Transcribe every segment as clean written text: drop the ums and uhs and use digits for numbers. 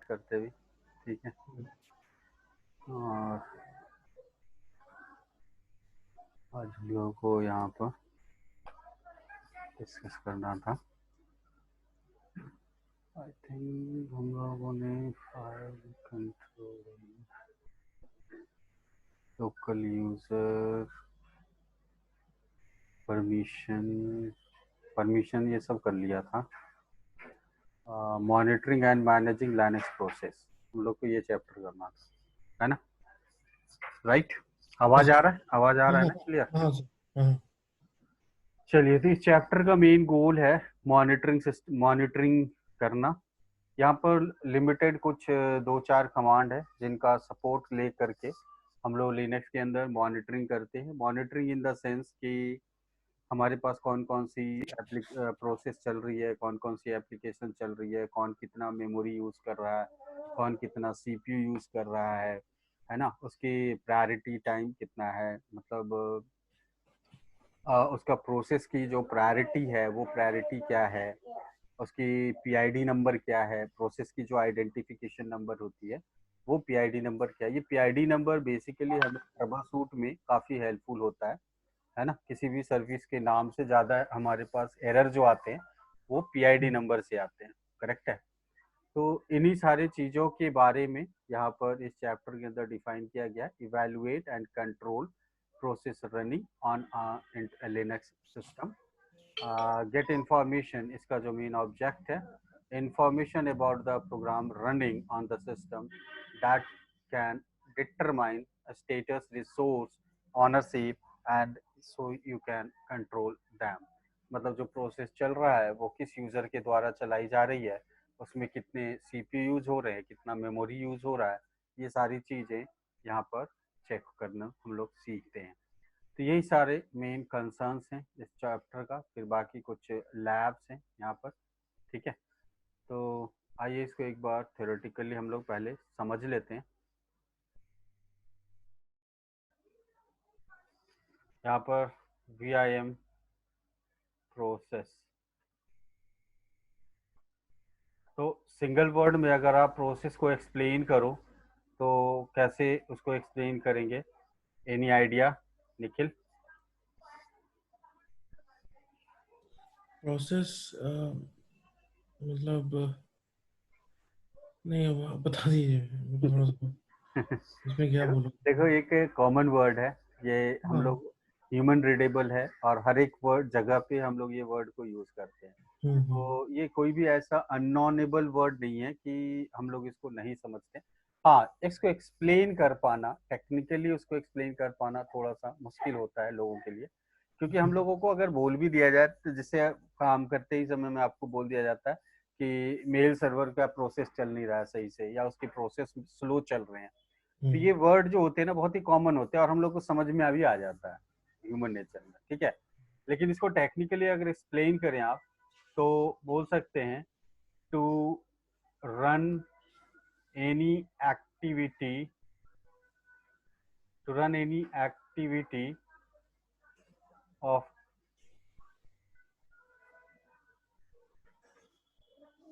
करते हुए, ठीक है। और आज हम लोगों को यहाँ पर डिस्कस करना था, आई थिंक हम लोगों ने file control, local user, permission ये सब कर लिया था। Monitoring and managing Linux process हम लोग को ये चैप्टर करना था, है ना? राइट? आवाज आ रहा है? आवाज आ रहा है ना क्लियर? हाँ सर। चलिए, तो इस चैप्टर का मेन गोल है मॉनिटरिंग करना। यहाँ पर लिमिटेड कुछ 2-4 कमांड है जिनका सपोर्ट ले करके हम लोग लिनक्स के अंदर मॉनिटरिंग करते हैं। मॉनिटरिंग इन द सेंस कि हमारे पास कौन कौन सी प्रोसेस चल रही है, कौन कौन सी एप्लीकेशन चल रही है, कौन कितना मेमोरी यूज कर रहा है, कौन कितना सीपीयू यूज कर रहा है ना? उसकी प्रायोरिटी टाइम कितना है, मतलब उसका प्रोसेस की जो प्रायोरिटी है वो प्रायोरिटी क्या है, उसकी पीआईडी नंबर क्या है, प्रोसेस की जो आइडेंटिफिकेशन नंबर होती है वो पीआईडी नंबर क्या है। ये पीआईडी नंबर बेसिकली हमें ट्रबलशूट में काफ़ी हेल्पफुल होता है ना? किसी भी सर्विस के नाम से ज़्यादा हमारे पास एरर जो आते हैं वो पीआईडी नंबर से आते हैं, करेक्ट है? तो इन्हीं सारी चीज़ों के बारे में यहाँ पर इस चैप्टर के अंदर डिफाइन किया गया, evaluate and control process running on Linux system. Get information, इसका जो मेन ऑब्जेक्ट है, information about the program running on the system that can determine status, resource, ownership and so you can control them. मतलब जो process चल रहा है वो किस यूजर के द्वारा चलाई जा रही है, उसमें कितने सीपीयू यूज हो रहे हैं, कितना मेमोरी यूज हो रहा है, ये सारी चीज़ें यहाँ पर चेक करना हम लोग सीखते हैं। तो यही सारे मेन कंसर्न्स हैं इस चैप्टर का। फिर बाकी कुछ लैब्स हैं यहाँ पर, ठीक है। तो आइए इसको एक बार थ्योरेटिकली हम लोग पहले समझ लेते हैं। यहाँ पर VIM प्रोसेस, तो सिंगल वर्ड में अगर आप प्रोसेस को एक्सप्लेन करो तो कैसे उसको एक्सप्लेन करेंगे? Any idea Nikhil? प्रोसेस मतलब नहीं, अब बता दीजिए मेरे को थोड़ा सा इसमें क्या देखो बोलूं। देखो, एक कॉमन वर्ड है ये, हम हाँ। लोग ह्यूमन रीडेबल है और हर एक वर्ड जगह पे हम लोग ये वर्ड को यूज करते हैं। हम्म। तो ये कोई भी ऐसा अननोनेबल वर्ड नहीं है कि हम लोग इसको नहीं समझते। हाँ, इसको एक्सप्लेन कर पाना, टेक्निकली उसको एक्सप्लेन कर पाना थोड़ा सा मुश्किल होता है लोगों के लिए, क्योंकि हम लोगों को अगर बोल भी दिया जाए तो जिससे काम करते ही समय में आपको बोल दिया जाता है कि मेल सर्वर का प्रोसेस चल नहीं रहा है सही से, या उसकी प्रोसेस स्लो चल रहे हैं। तो हम्म। ये वर्ड जो होते हैं ना बहुत ही कॉमन होते हैं और हम लोग को समझ में अभी आ जाता है ह्यूमन नेचर में, ठीक है। लेकिन इसको टेक्निकली अगर एक्सप्लेन करें आप तो बोल सकते हैं to run any activity, to run any activity of,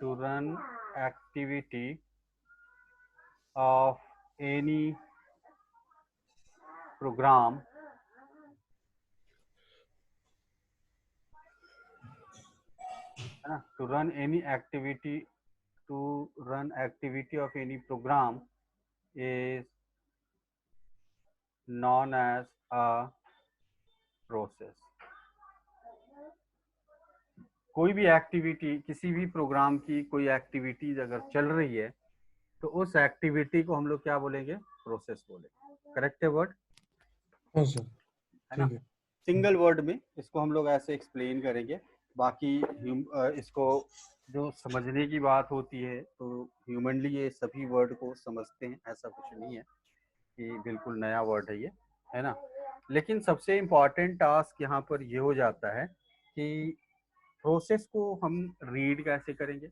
to run activity of any program, है ना? To run any activity, to run activity of any program is known as a process। कोई भी एक्टिविटी, किसी भी programme की कोई activities अगर चल रही है तो उस एक्टिविटी को हम लोग क्या बोलेंगे? प्रोसेस बोलेंगे। करेक्ट है वर्ड, हाँ सर। है ना? ठीक है। सिंगल वर्ड में इसको हम लोग ऐसे एक्सप्लेन करेंगे। बाकी इसको जो समझने की बात होती है तो ह्यूमनली ये सभी वर्ड को समझते हैं, ऐसा कुछ नहीं है कि बिल्कुल नया वर्ड है ये, है ना? लेकिन सबसे इम्पॉर्टेंट टास्क यहाँ पर ये हो जाता है कि प्रोसेस को हम रीड कैसे करेंगे,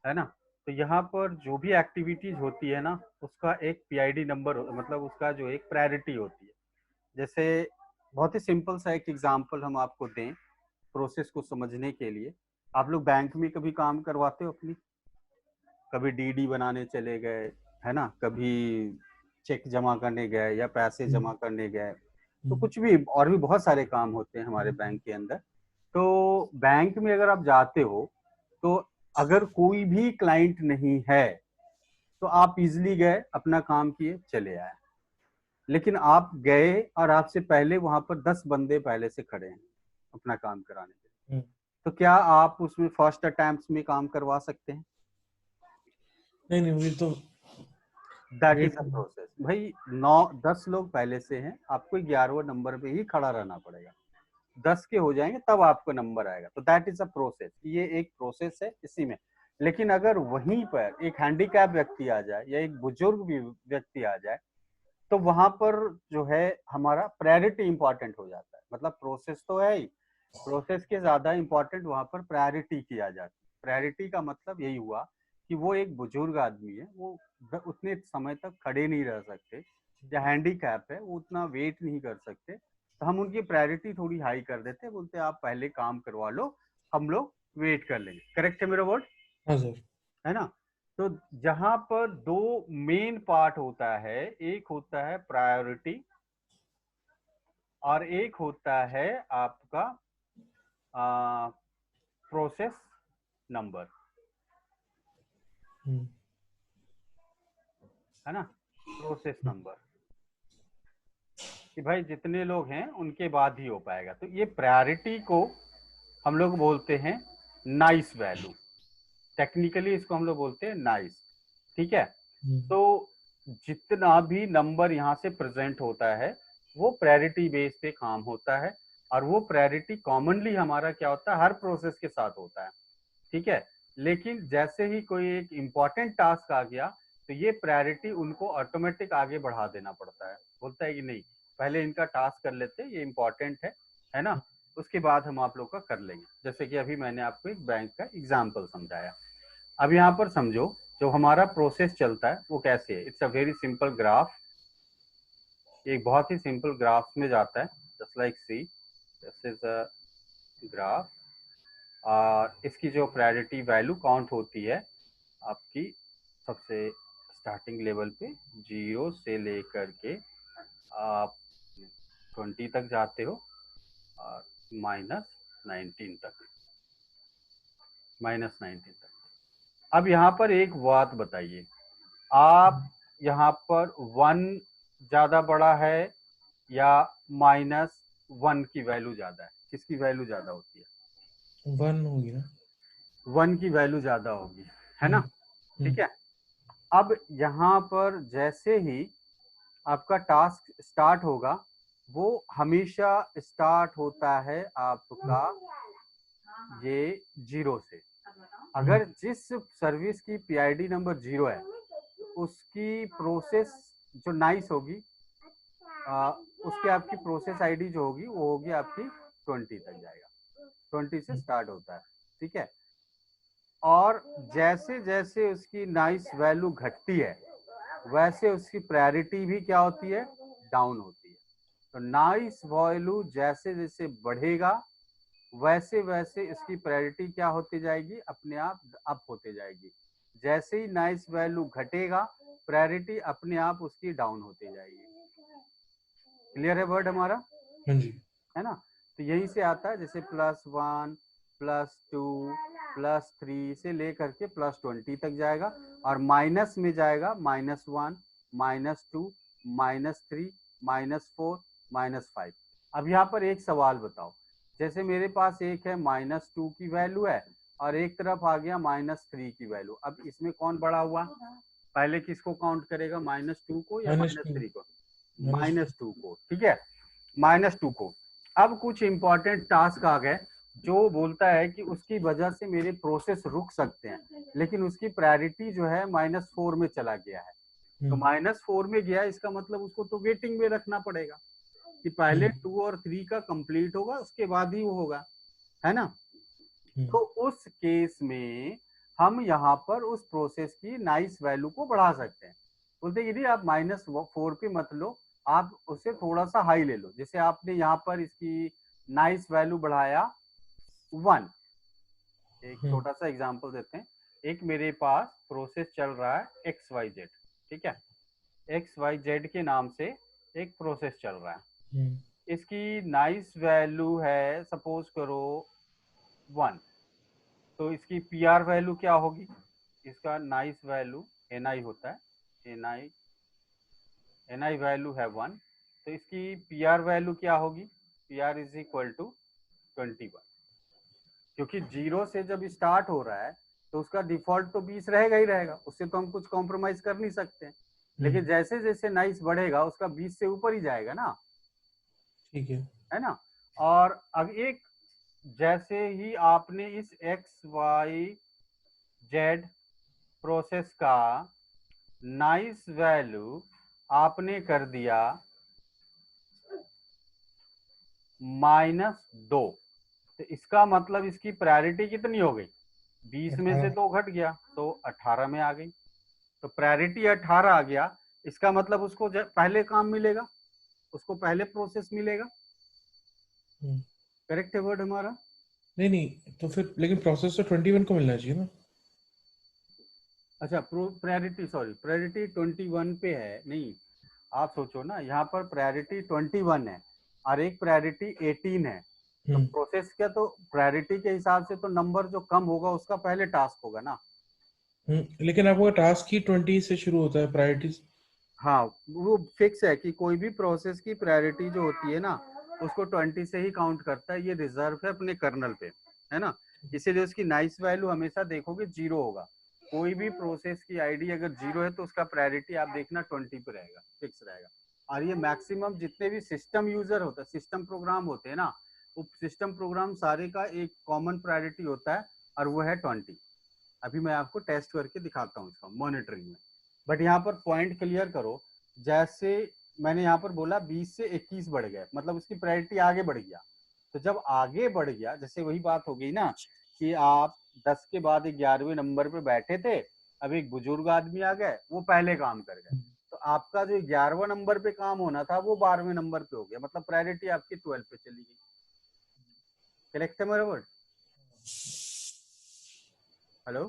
है ना? तो यहाँ पर जो भी एक्टिविटीज होती है ना उसका एक पीआईडी नंबर, मतलब उसका जो एक प्रायोरिटी होती है। जैसे बहुत ही सिंपल सा एक एग्जांपल हम आपको दें प्रोसेस को समझने के लिए। आप लोग बैंक में कभी काम करवाते हो अपनी? कभी डीडी बनाने चले गए, है ना, कभी चेक जमा करने गए या पैसे जमा करने गए, तो कुछ भी और भी बहुत सारे काम होते हैं हमारे बैंक के अंदर। तो बैंक में अगर आप जाते हो तो अगर कोई भी क्लाइंट नहीं है तो आप इजिली गए, अपना काम किए, चले आए। लेकिन आप गए और आपसे पहले वहां पर 10 बंदे पहले से खड़े हैं अपना काम कराने के लिए, तो क्या आप उसमें फर्स्ट अटेम्प्ट में काम करवा सकते हैं? नहीं नहीं, मुझे तो दैट वेट इज अ करना। प्रोसेस भाई। 9-10 लोग पहले से हैं, आपको 11वें नंबर पे ही खड़ा रहना पड़ेगा। 10 के हो जाएंगे तब आपको नंबर आएगा। तो दैट इज अ प्रोसेस, ये एक प्रोसेस है इसी में। लेकिन अगर वहीं पर एक हैंडीकैप व्यक्ति आ जाए या एक बुजुर्ग भी व्यक्ति आ जाए तो वहां पर जो है हमारा प्रायोरिटी इंपॉर्टेंट हो जाता है। मतलब प्रोसेस तो है ही, प्रोसेस के ज्यादा इंपॉर्टेंट वहां पर प्रायोरिटी किया जाता है। प्रायोरिटी का मतलब यही हुआ कि वो एक बुजुर्ग आदमी है, वो उतने समय तक खड़े नहीं रह सकते, या हैंडीकैप है वो उतना वेट नहीं कर सकते, तो हम उनकी प्रायोरिटी थोड़ी हाई कर देते हैं, बोलते हैं आप पहले काम करवा लो, हम लोग वेट कर लेंगे। करेक्ट है मेरा वर्ड? हाँ सर। है ना? तो जहां पर दो मेन पार्ट होता है, एक होता है प्रायोरिटी और एक होता है आपका प्रोसेस नंबर, है ना? प्रोसेस नंबर कि भाई जितने लोग हैं उनके बाद ही हो पाएगा। तो ये प्रायोरिटी को हम लोग बोलते हैं नाइस वैल्यू, टेक्निकली इसको हम लोग बोलते हैं नाइस। ठीक है? तो जितना भी नंबर यहाँ से प्रेजेंट होता है वो प्रायोरिटी बेस पे काम होता है, और वो प्रायोरिटी कॉमनली हमारा क्या होता है, हर प्रोसेस के साथ होता है। ठीक है? लेकिन जैसे ही कोई एक इम्पॉर्टेंट टास्क आ गया तो ये प्रायोरिटी उनको ऑटोमेटिक आगे बढ़ा देना पड़ता है, बोलता है कि नहीं पहले इनका टास्क कर लेते, ये इम्पोर्टेंट है ना, उसके बाद हम आप लोग का कर लेंगे। जैसे कि अभी मैंने आपको एक बैंक का एग्जाम्पल समझाया। अब यहाँ पर समझो जो हमारा प्रोसेस चलता है वो कैसे है। It's a very simple graph, एक बहुत ही सिंपल ग्राफ में जाता है, just like see this is a graph. और इसकी जो प्रायोरिटी वैल्यू काउंट होती है आपकी सबसे स्टार्टिंग लेवल पे 0 से लेकर के आप 20 तक जाते हो और -19 तक, -19 तक। अब यहाँ पर एक बात बताइए, आप यहाँ पर 1 ज्यादा बड़ा है या -1 की वैल्यू ज्यादा है? किसकी वैल्यू ज्यादा होती है? 1 होगी ना। 1 की वैल्यू ज्यादा होगी, है ना? ठीक है? अब यहाँ पर जैसे ही आपका टास्क स्टार्ट होगा, वो हमेशा स्टार्ट होता है आपका ये 0 से। अगर जिस सर्विस की पीआईडी नंबर 0 है उसकी प्रोसेस जो नाइस होगी, उसकी आपकी प्रोसेस आईडी जो होगी वो होगी आपकी 20 तक जाएगा, 20 से स्टार्ट होता है। ठीक है? और जैसे जैसे उसकी नाइस वैल्यू घटती है वैसे उसकी प्रायोरिटी भी क्या होती है, डाउन होती है। तो नाइस वैल्यू जैसे जैसे बढ़ेगा वैसे वैसे इसकी प्रायोरिटी क्या होती जाएगी, अपने आप अप होते जाएगी। जैसे ही नाइस वैल्यू घटेगा प्रायोरिटी अपने आप उसकी डाउन होती जाएगी। क्लियर है वर्ड हमारा? हाँ जी। है ना? तो यहीं से आता है, जैसे +1 +2 +3 से लेकर के +20 तक जाएगा, और माइनस में जाएगा -1 -2 -3 -4 -5। अब यहाँ पर एक सवाल बताओ, जैसे मेरे पास एक है -2 की वैल्यू है और एक तरफ आ गया -3 की वैल्यू, अब इसमें कौन बड़ा हुआ? पहले किसको काउंट करेगा, -2 को या -2 -3 को? -2 -2 को। ठीक है? -2 को। अब कुछ इंपॉर्टेंट टास्क आ गए जो बोलता है कि उसकी वजह से मेरे प्रोसेस रुक सकते हैं, लेकिन उसकी प्रायोरिटी जो है -4 में चला गया है। तो -4 में गया, इसका मतलब उसको तो वेटिंग में रखना पड़ेगा कि पहले 2 और 3 का कंप्लीट होगा उसके बाद ही वो होगा, है ना? तो उस केस में हम यहाँ पर उस प्रोसेस की नाइस वैल्यू को बढ़ा सकते हैं। बोलते हैं यदि आप -4 पे मत लो, आप उसे थोड़ा सा हाई ले लो। जैसे आपने यहाँ पर इसकी नाइस वैल्यू बढ़ाया 1, एक छोटा सा एग्जांपल देते हैं, एक मेरे पास प्रोसेस चल रहा है XYZ, ठीक है, XYZ के नाम से एक प्रोसेस चल रहा है। इसकी नाइस वैल्यू है सपोज करो 1, तो इसकी PR वैल्यू क्या होगी? इसका नाइस वैल्यू NI होता है, NI वैल्यू है 1, तो इसकी PR वैल्यू क्या होगी? PR इज इक्वल टू 21, क्योंकि 0 से जब स्टार्ट हो रहा है तो उसका डिफॉल्ट तो 20 रहेगा ही रहेगा, उससे तो हम कुछ कॉम्प्रोमाइज कर नहीं सकते हैं। लेकिन जैसे जैसे नाइस बढ़ेगा उसका 20 से ऊपर ही जाएगा ना, ठीक है ना। और अब एक जैसे ही आपने इस XYZ प्रोसेस का नाइस वैल्यू आपने कर दिया -2, तो इसका मतलब इसकी प्रायोरिटी कितनी हो गई? 20 में से 2 घट गया तो 18 में आ गई, तो प्रायोरिटी 18 आ गया। इसका मतलब उसको पहले काम मिलेगा, उसको पहले प्रोसेस मिलेगा। करेक्ट है वर्ड हमारा? नहीं तो फिर लेकिन प्रोसेस तो 21 को मिलना चाहिए ना। अच्छा, प्रायोरिटी 21 पे है। नहीं, आप सोचो ना, यहाँ पर प्रायोरिटी 21 है और एक प्रायोरिटी 18 है, तो प्रोसेस का तो प्रायोरिटी के हिसाब से तो नंबर जो कम होगा उसका पहले टास्क होगा ना। लेकिन आपका टास्क ही 20 से शुरू होता है प्रायोरिटी। हाँ, वो फिक्स है कि कोई भी प्रोसेस की प्रायोरिटी जो होती है ना उसको 20 से ही काउंट करता है, ये रिजर्व है अपने कर्नल पे, है ना। इसीलिए उसकी नाइस वैल्यू हमेशा देखोगे 0 होगा। कोई भी प्रोसेस की आईडी अगर 0 है तो उसका प्रायोरिटी आप देखना 20 पे रहेगा, फिक्स रहेगा। और ये मैक्सिमम जितने भी सिस्टम यूजर होता है, सिस्टम प्रोग्राम होते हैं ना, वो सिस्टम प्रोग्राम सारे का एक कॉमन प्रायोरिटी होता है और वो है 20। अभी मैं आपको टेस्ट करके दिखाता हूँ इसका मॉनिटरिंग में। बट यहाँ पर पॉइंट क्लियर करो, जैसे मैंने यहाँ पर बोला 20 से 21 बढ़ गए, मतलब उसकी प्रायोरिटी आगे बढ़ गया। तो जब आगे बढ़ गया, जैसे वही बात हो गई ना कि आप 10 के बाद 11वें नंबर पे बैठे थे, अब एक बुजुर्ग आदमी आ गए, वो पहले काम कर गए, तो आपका जो 11वां नंबर पे काम होना था वो 12वें नंबर पे हो गया, मतलब प्रायोरिटी आपकी 12 पे चली गई। करेक्ट है मेरा वर्ड? हेलो?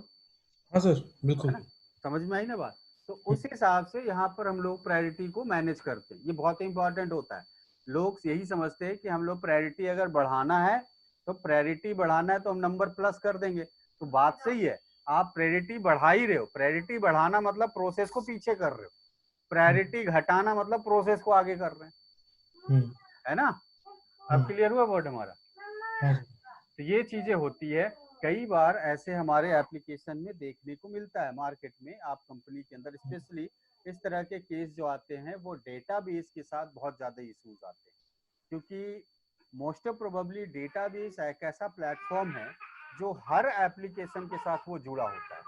हाँ सर, है बिल्कुल। ना, समझ में आई ना बात? तो उस हिसाब से यहाँ पर हम लोग प्रायोरिटी को मैनेज करते हैं, ये बहुत इंपॉर्टेंट होता है। लोग यही समझते हैं कि हम लोग प्रायोरिटी अगर बढ़ाना है तो प्रायोरिटी बढ़ाना है तो हम नंबर प्लस कर देंगे, तो बात सही है, आप प्रायोरिटी बढ़ा ही रहे हो। प्रायोरिटी बढ़ाना मतलब प्रोसेस को पीछे कर रहे हो, प्रायोरिटी घटाना मतलब प्रोसेस को आगे कर रहे हैं, है ना। अब क्लियर हुआ वर्ड हमारा? हाँ तो ये चीजें होती है, कई बार ऐसे हमारे एप्लीकेशन में देखने को मिलता है मार्केट में, आप कंपनी के अंदर स्पेशली इस तरह के केस जो आते हैं वो डेटाबेस के साथ बहुत ज्यादा इश्यूज आते हैं, क्योंकि मोस्ट प्रोबेबली डेटाबेस एक ऐसा प्लेटफॉर्म है जो हर एप्लीकेशन के साथ वो जुड़ा होता है,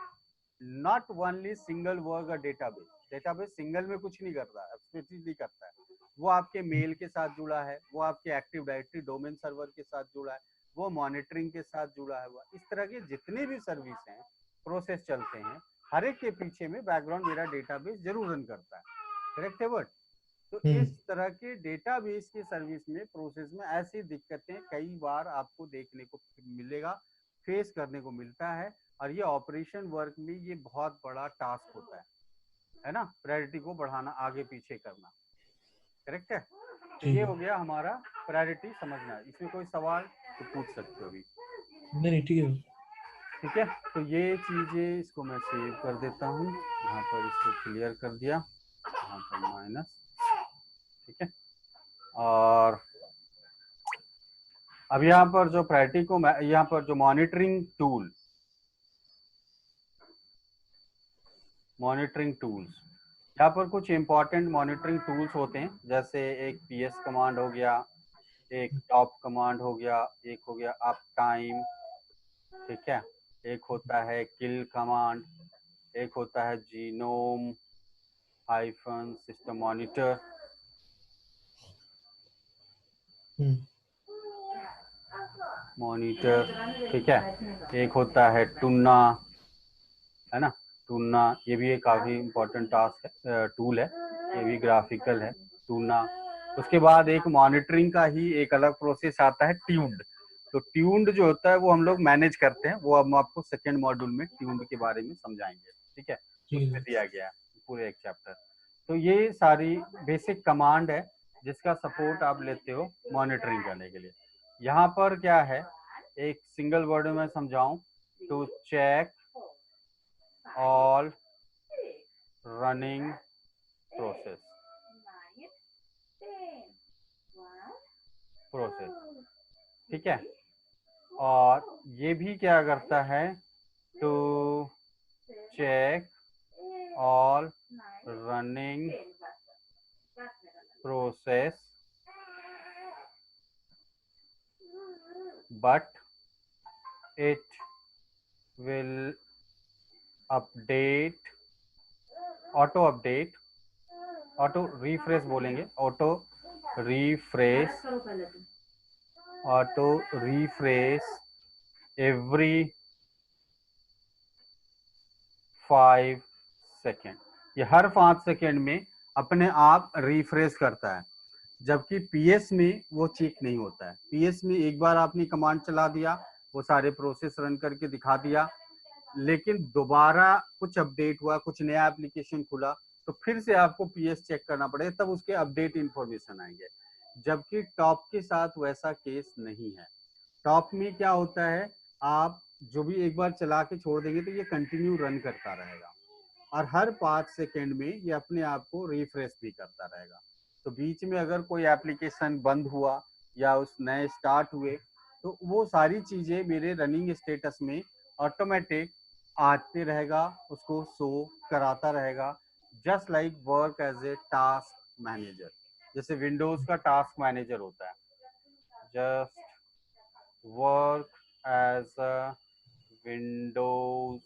not only single work database. Database single में कुछ नहीं करता है, नहीं करता है, वो आपके मेल के साथ जुड़ा है, वो आपके एक्टिव डायरेक्टरी डोमेन सर्वर के साथ जुड़ा है, वो मॉनिटरिंग के साथ जुड़ा हुआ। इस तरह के जितने भी सर्विस हैं, प्रोसेस चलते हैं, हर एक के पीछे में बैकग्राउंड मेरा डेटाबेस जरूर रन करता है। करेक्ट है वर्ड? तो इस तरह के डेटाबेस की सर्विस में, प्रोसेस में ऐसी दिक्कतें कई बार आपको देखने को मिलेगा, फेस करने को मिलता है, और ये ऑपरेशन वर्क में ये बहुत बड़ा टास्क होता है ना, प्रायोरिटी को बढ़ाना, आगे पीछे करना। करेक्ट है? तो ये हो गया हमारा प्रायोरिटी समझना। इसमें कोई सवाल तो पूछ सकते हो अभी। नहीं ठीक है। ठीक है, तो ये चीजें, इसको मैं सेव कर देता हूँ, यहाँ पर इसको क्लियर कर दिया, यहाँ पर माइनस, ठीक है। और अब यहाँ पर जो प्रायोरिटी को, यहाँ पर जो मॉनिटरिंग टूल्स, यहाँ पर कुछ इंपॉर्टेंट मॉनिटरिंग टूल्स होते हैं, जैसे एक PS कमांड हो गया, एक टॉप कमांड हो गया, एक हो गया अप टाइम, ठीक है, एक होता है किल कमांड, एक होता है जीनोम हाइफन सिस्टम मॉनिटर, ठीक है, एक होता है टुन्ना, है ना, टुन्ना, ये भी एक काफी इंपॉर्टेंट टास्क है, टूल है, ये भी ग्राफिकल है टुन्ना। उसके बाद एक मॉनिटरिंग का ही एक अलग प्रोसेस आता है ट्यून्ड। तो ट्यून्ड जो होता है वो हम लोग मैनेज करते हैं, वो हम आपको सेकेंड मॉड्यूल में ट्यून्ड के बारे में समझाएंगे, ठीक है। ठीक उसमें है। दिया गया है पूरे एक चैप्टर। तो ये सारी बेसिक कमांड है जिसका सपोर्ट आप लेते हो मॉनिटरिंग करने के लिए। यहाँ पर क्या है, एक सिंगल वर्ड में समझाऊं तो चेक ऑल रनिंग प्रोसेस, ठीक है। और ये भी क्या करता है, to check all running process but it will update, auto update, auto refresh बोलेंगे, refresh auto refresh every 5 second. ये हर 5 सेकेंड में अपने आप रिफ्रेश करता है, जबकि पीएस में वो चेक नहीं होता है। पीएस में एक बार आपने कमांड चला दिया, वो सारे प्रोसेस रन करके दिखा दिया, लेकिन दोबारा कुछ अपडेट हुआ, कुछ नया एप्लीकेशन खुला, तो फिर से आपको पीएस चेक करना पड़ेगा, तब उसके अपडेट इंफॉर्मेशन आएंगे। जबकि टॉप के साथ वैसा केस नहीं है। टॉप में क्या होता है, आप जो भी एक बार चला के छोड़ देंगे तो ये कंटिन्यू रन करता रहेगा, और हर 5 सेकेंड में ये अपने आप को रिफ्रेश भी करता रहेगा। तो बीच में अगर कोई एप्लीकेशन बंद हुआ या उस नए स्टार्ट हुए, तो वो सारी चीजें मेरे रनिंग स्टेटस में ऑटोमेटिक आते रहेगा, उसको शो कराता रहेगा। Just like work as a task manager, जैसे विंडोज का टास्क मैनेजर होता है, just work as a Windows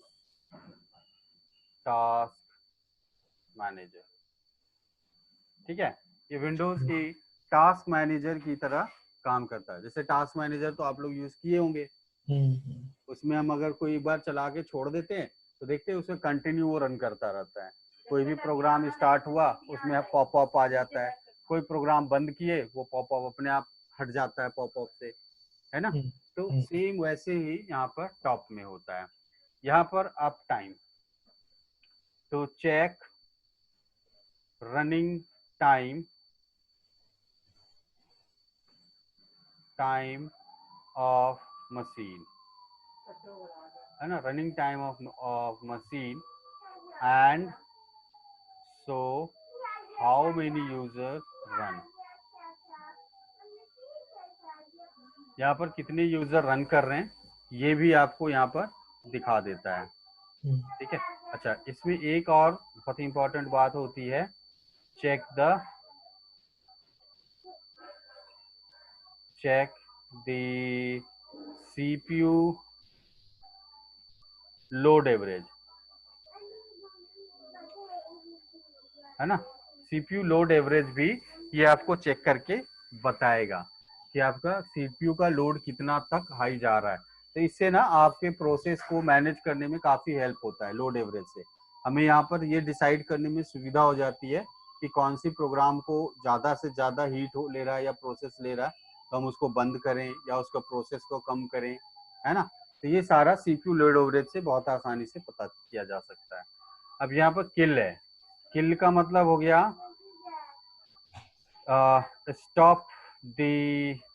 task manager, ठीक है। ये विंडोज की टास्क मैनेजर की तरह काम करता है। जैसे टास्क मैनेजर तो आप लोग यूज किए होंगे, उसमें हम अगर कोई एक बार चला के छोड़ देते हैं तो देखते हैं उसमें कंटिन्यू वो रन करता रहता है। कोई भी प्रोग्राम स्टार्ट हुआ उसमें पॉपअप आ जाता है, कोई प्रोग्राम बंद किए वो पॉपअप अपने आप हट जाता है पॉपअप से, है ना। तो सेम वैसे ही यहाँ पर टॉप में होता है। यहाँ पर अप टाइम, तो check running time, time of machine, है ना, running time of machine, and so how many user run, यहाँ पर कितने यूजर रन कर रहे हैं ये भी आपको यहाँ पर दिखा देता है, ठीक है। अच्छा, इसमें एक और बहुत इंपॉर्टेंट बात होती है, check the CPU load average, है ना। सीपीयू लोड एवरेज भी ये आपको चेक करके बताएगा कि आपका सीपीयू का लोड कितना तक हाई जा रहा है। तो इससे ना आपके प्रोसेस को मैनेज करने में काफी हेल्प होता है लोड एवरेज से। हमें यहाँ पर ये डिसाइड करने में सुविधा हो जाती है कि कौन सी प्रोग्राम को ज्यादा से ज्यादा हीट हो ले रहा है या प्रोसेस ले रहा है, तो हम उसको बंद करें या उसका प्रोसेस को कम करें, है ना। तो ये सारा सीपीयू लोड एवरेज से बहुत आसानी से पता किया जा सकता है। अब यहाँ पर किल है, किल का मतलब हो गया स्टॉप द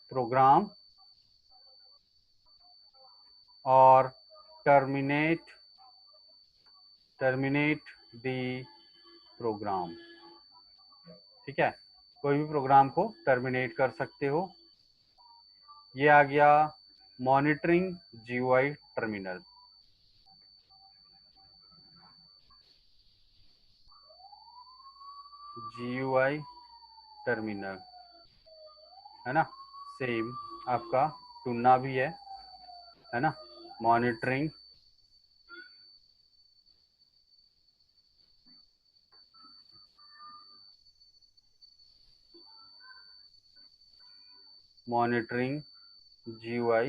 प्रोग्राम और टर्मिनेट द प्रोग्राम, ठीक है। कोई भी प्रोग्राम को टर्मिनेट कर सकते हो। ये आ गया monitoring GUI terminal, GUI terminal, है ना। सेम आपका टूना भी है ना, मॉनिटरिंग जीयूआई,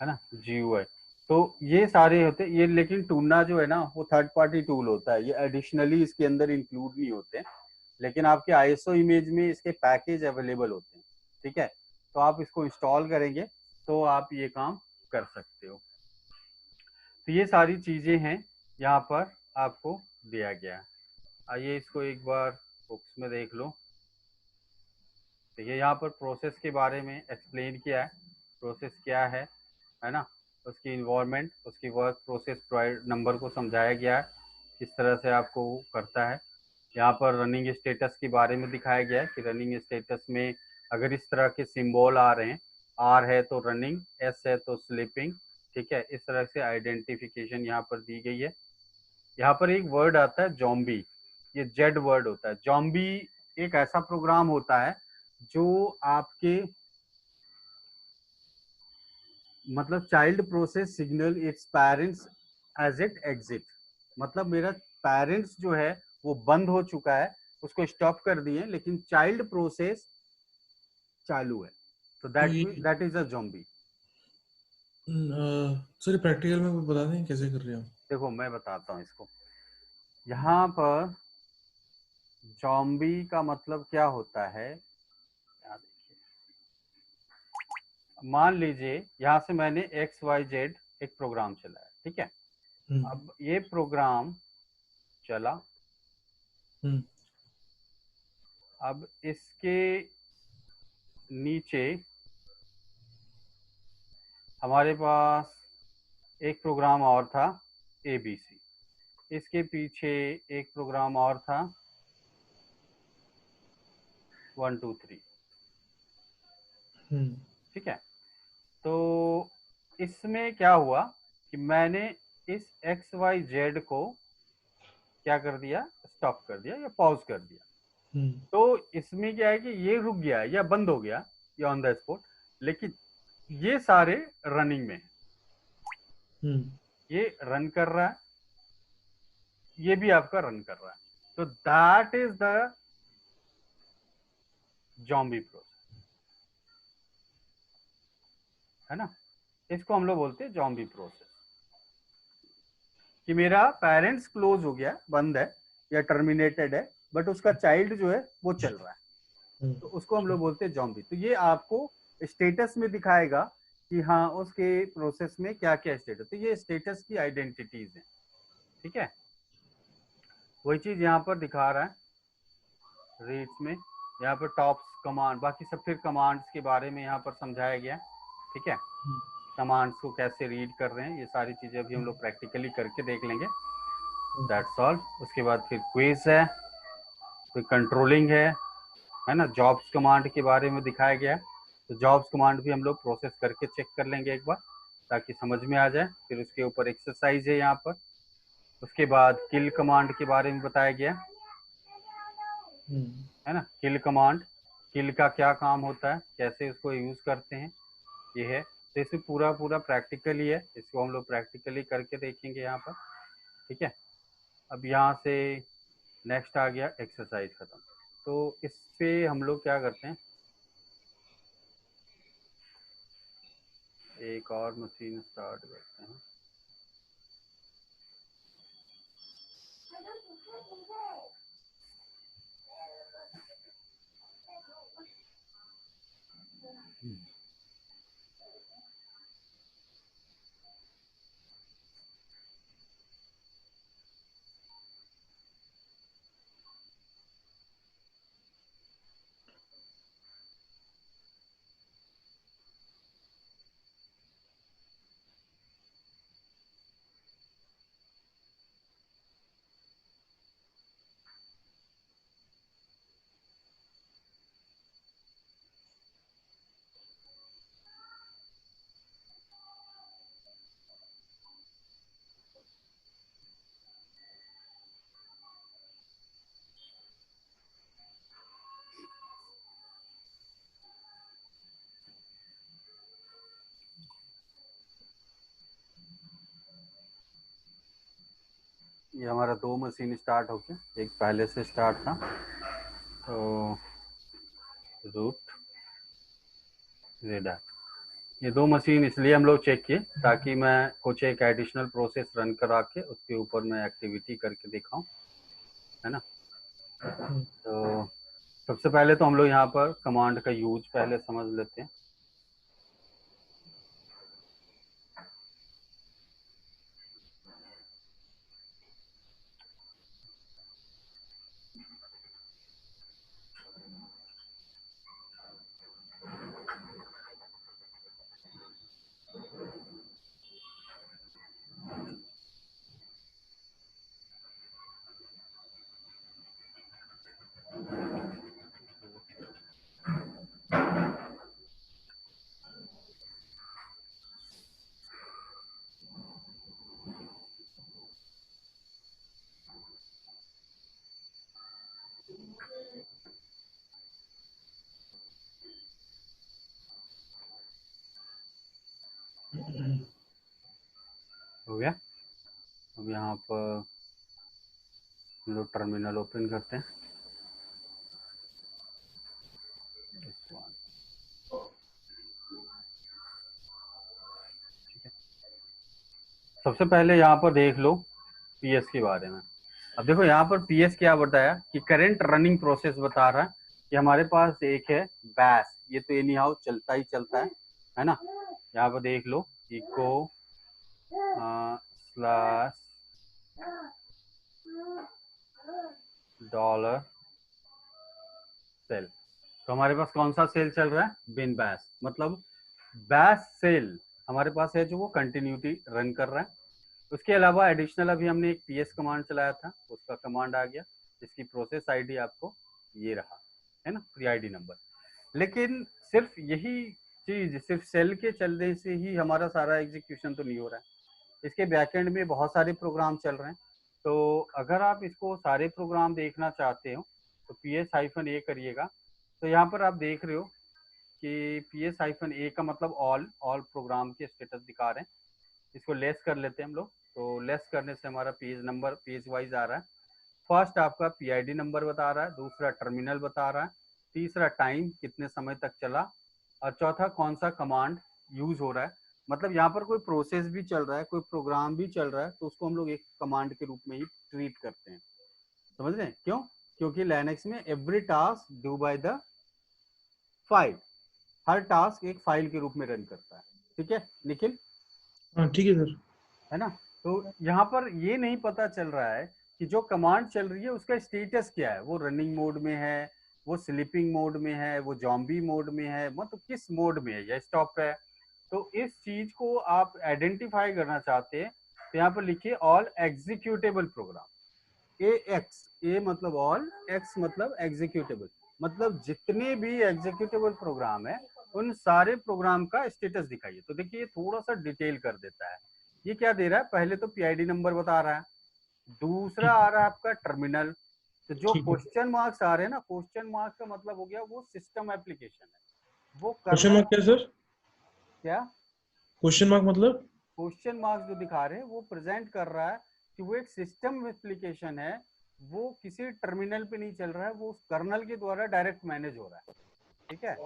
है ना, जीयूआई। तो ये सारे होते, ये लेकिन टूना जो है ना वो थर्ड पार्टी टूल होता है, ये एडिशनली इसके अंदर इंक्लूड नहीं होते हैं, लेकिन आपके आईएसओ इमेज में इसके पैकेज अवेलेबल होते हैं, ठीक है। तो आप इसको इंस्टॉल करेंगे तो आप ये काम कर सकते हो। तो ये सारी चीजें हैं यहाँ पर आपको दिया गया है। आइए इसको एक बार बुक्स में देख लो। तो ये यहाँ पर प्रोसेस के बारे में एक्सप्लेन किया है, प्रोसेस क्या है ना, उसकी इन्वॉल्वमेंट, उसकी वर्क प्रोसेस प्रोवाइड नंबर को समझाया गया है, किस तरह से आपको करता है। यहाँ पर रनिंग स्टेटस के बारे में दिखाया गया है कि रनिंग स्टेटस में अगर इस तरह के सिंबल आ रहे हैं, आर है तो रनिंग, एस है तो स्लीपिंग, ठीक है, इस तरह से आइडेंटिफिकेशन यहाँ पर दी गई है। यहाँ पर एक वर्ड आता है जॉम्बी, ये जेड वर्ड होता है। जॉम्बी एक ऐसा प्रोग्राम होता है जो आपके मतलब child process signal its parents as it exit, मतलब मेरा पेरेंट्स जो है वो बंद हो चुका है, उसको स्टॉप कर दिए, लेकिन चाइल्ड प्रोसेस चालू है, तो तो ये that is a zombie. Sir practical में कुछ बता दें कैसे कर रहे हो? देखो मैं बताता हूँ इसको। यहाँ पर जॉम्बी का मतलब क्या होता है, यहाँ देखिए, मान लीजिए यहाँ से मैंने XYZ एक प्रोग्राम चलाया, ठीक है। अब ये प्रोग्राम चला, अब इसके नीचे हमारे पास एक प्रोग्राम और था ABC, इसके पीछे एक प्रोग्राम और था 1 2 3, ठीक है। तो इसमें क्या हुआ कि मैंने इस XYZ को क्या कर दिया, स्टॉप कर दिया या पॉज कर दिया। तो इसमें क्या है कि ये रुक गया या बंद हो गया या ऑन द स्पॉट, लेकिन ये सारे रनिंग में, ये रन कर रहा है, ये भी आपका रन कर रहा है, तो that is the zombie process, है ना। इसको हम लोग बोलते हैं जॉम्बी प्रोसेस, कि मेरा पेरेंट्स क्लोज हो गया, बंद है या टर्मिनेटेड है, बट उसका चाइल्ड जो है वो चल रहा है, तो उसको हम लोग बोलते हैं जॉम्बी। तो ये आपको स्टेटस में दिखाएगा कि हाँ उसके प्रोसेस में क्या क्या स्टेटस, तो ये स्टेटस की आइडेंटिटीज है, ठीक है। वही चीज यहाँ पर दिखा रहा है रीड्स में, यहाँ पर टॉप्स कमांड, बाकी सब फिर कमांड्स के बारे में यहाँ पर समझाया गया, ठीक है। कमांड्स को कैसे रीड कर रहे हैं, ये सारी चीजें अभी हम लोग प्रैक्टिकली करके देख लेंगे, दैट्स ऑल। उसके बाद फिर क्विज है, फिर कंट्रोलिंग है ना। जॉब्स कमांड के बारे में दिखाया गया है, तो जॉब्स कमांड भी हम लोग प्रोसेस करके चेक कर लेंगे एक बार, ताकि समझ में आ जाए। फिर उसके ऊपर एक्सरसाइज है यहाँ पर। उसके बाद किल कमांड के बारे में बताया गया है ना। किल कमांड, किल का क्या काम होता है, कैसे उसको यूज करते हैं, ये है। तो इसमें पूरा पूरा प्रैक्टिकल ही है, इसको हम लोग प्रैक्टिकली करके देखेंगे यहाँ पर, ठीक है। अब यहाँ से नेक्स्ट आ गया एक्सरसाइज खत्म, तो इस पे हम लोग क्या करते हैं, एक और मशीन स्टार्ट करते हैं। ये हमारा 2 मशीन स्टार्ट हो गया, एक पहले से स्टार्ट था, तो रूट रेडा, ये 2 मशीन इसलिए हम लोग चेक किए ताकि मैं कुछ एक एडिशनल प्रोसेस रन करा के उसके ऊपर मैं एक्टिविटी करके दिखाऊं, है ना। तो सबसे पहले तो हम लोग यहाँ पर कमांड का यूज पहले समझ लेते हैं। यहाँ पर हम लोग टर्मिनल ओपन करते हैं। सबसे पहले यहाँ पर देख लो पीएस के बारे में। अब देखो यहाँ पर पीएस क्या बताया कि करंट रनिंग प्रोसेस बता रहा है कि हमारे पास एक है बैश, ये तो एनी हाउ चलता ही चलता है ना। यहाँ पर देख लो इको स्लैश डॉलर सेल। तो हमारे पास कौन सा सेल चल रहा है? बिन बैश, मतलब बैश सेल हमारे पास है जो वो कंटिन्यूटी रन कर रहा है। उसके अलावा एडिशनल अभी हमने एक पीएस कमांड चलाया था, उसका कमांड आ गया जिसकी प्रोसेस आईडी आपको ये रहा है ना, प्री आईडी नंबर। लेकिन सिर्फ यही चीज सिर्फ सेल के चलने से ही हमारा सारा एग्जीक्यूशन तो नहीं हो रहा है, इसके बैकएंड में बहुत सारे प्रोग्राम चल रहे हैं। तो अगर आप इसको सारे प्रोग्राम देखना चाहते हो तो PS-A करिएगा। तो यहाँ पर आप देख रहे हो कि PS-A का मतलब ऑल प्रोग्राम के स्टेटस दिखा रहे हैं। इसको लेस कर लेते हैं हम लोग, तो लेस करने से हमारा पेज नंबर पेज वाइज आ रहा है। फर्स्ट आपका PID नंबर बता रहा है, दूसरा टर्मिनल बता रहा है, तीसरा टाइम कितने समय तक चला, और चौथा कौन सा कमांड यूज हो रहा है। मतलब यहाँ पर कोई प्रोसेस भी चल रहा है, कोई प्रोग्राम भी चल रहा है, तो उसको हम लोग एक कमांड के रूप में ही ट्रीट करते हैं। समझ रहे हैं क्यों? क्योंकि लिनक्स में every task do by the file, her task एक फाइल के रूप में रन करता है। ठीक है निखिल? हाँ ठीक है सर। है ना। तो यहाँ पर ये नहीं पता चल रहा है कि जो कमांड चल रही है उसका स्टेटस क्या है, वो रनिंग मोड में है, वो स्लीपिंग मोड में है, वो जॉम्बी मोड में है, मतलब किस मोड में है या स्टॉप है। तो इस चीज को आप आइडेंटिफाई करना चाहते हैं तो यहाँ पर लिखिए ऑल एग्जीक्यूटेबल प्रोग्राम। ए मतलब ऑल, एक्स मतलब एग्जीक्यूटेबल, मतलब जितने भी एग्जीक्यूटेबल प्रोग्राम है उन सारे प्रोग्राम का स्टेटस दिखाइए। तो देखिए ये थोड़ा सा डिटेल कर देता है। ये क्या दे रहा है? पहले तो PID नंबर बता रहा है, दूसरा ठीक आ रहा है आपका टर्मिनल। तो जो ठीक है। क्वेश्चन मार्क्स आ रहे हैं ना, क्वेश्चन मार्क्स का मतलब हो गया वो सिस्टम एप्लीकेशन है, वो क्वेश्चन कर्नल। मार्क क्या सर? क्या क्वेश्चन मार्क मतलब? क्वेश्चन मार्क्स जो दिखा रहे हैं वो प्रेजेंट कर रहा है कि वो एक सिस्टम एप्लीकेशन है, वो किसी टर्मिनल पे नहीं चल रहा है, वो कर्नल के द्वारा डायरेक्ट मैनेज हो रहा है। ठीक है।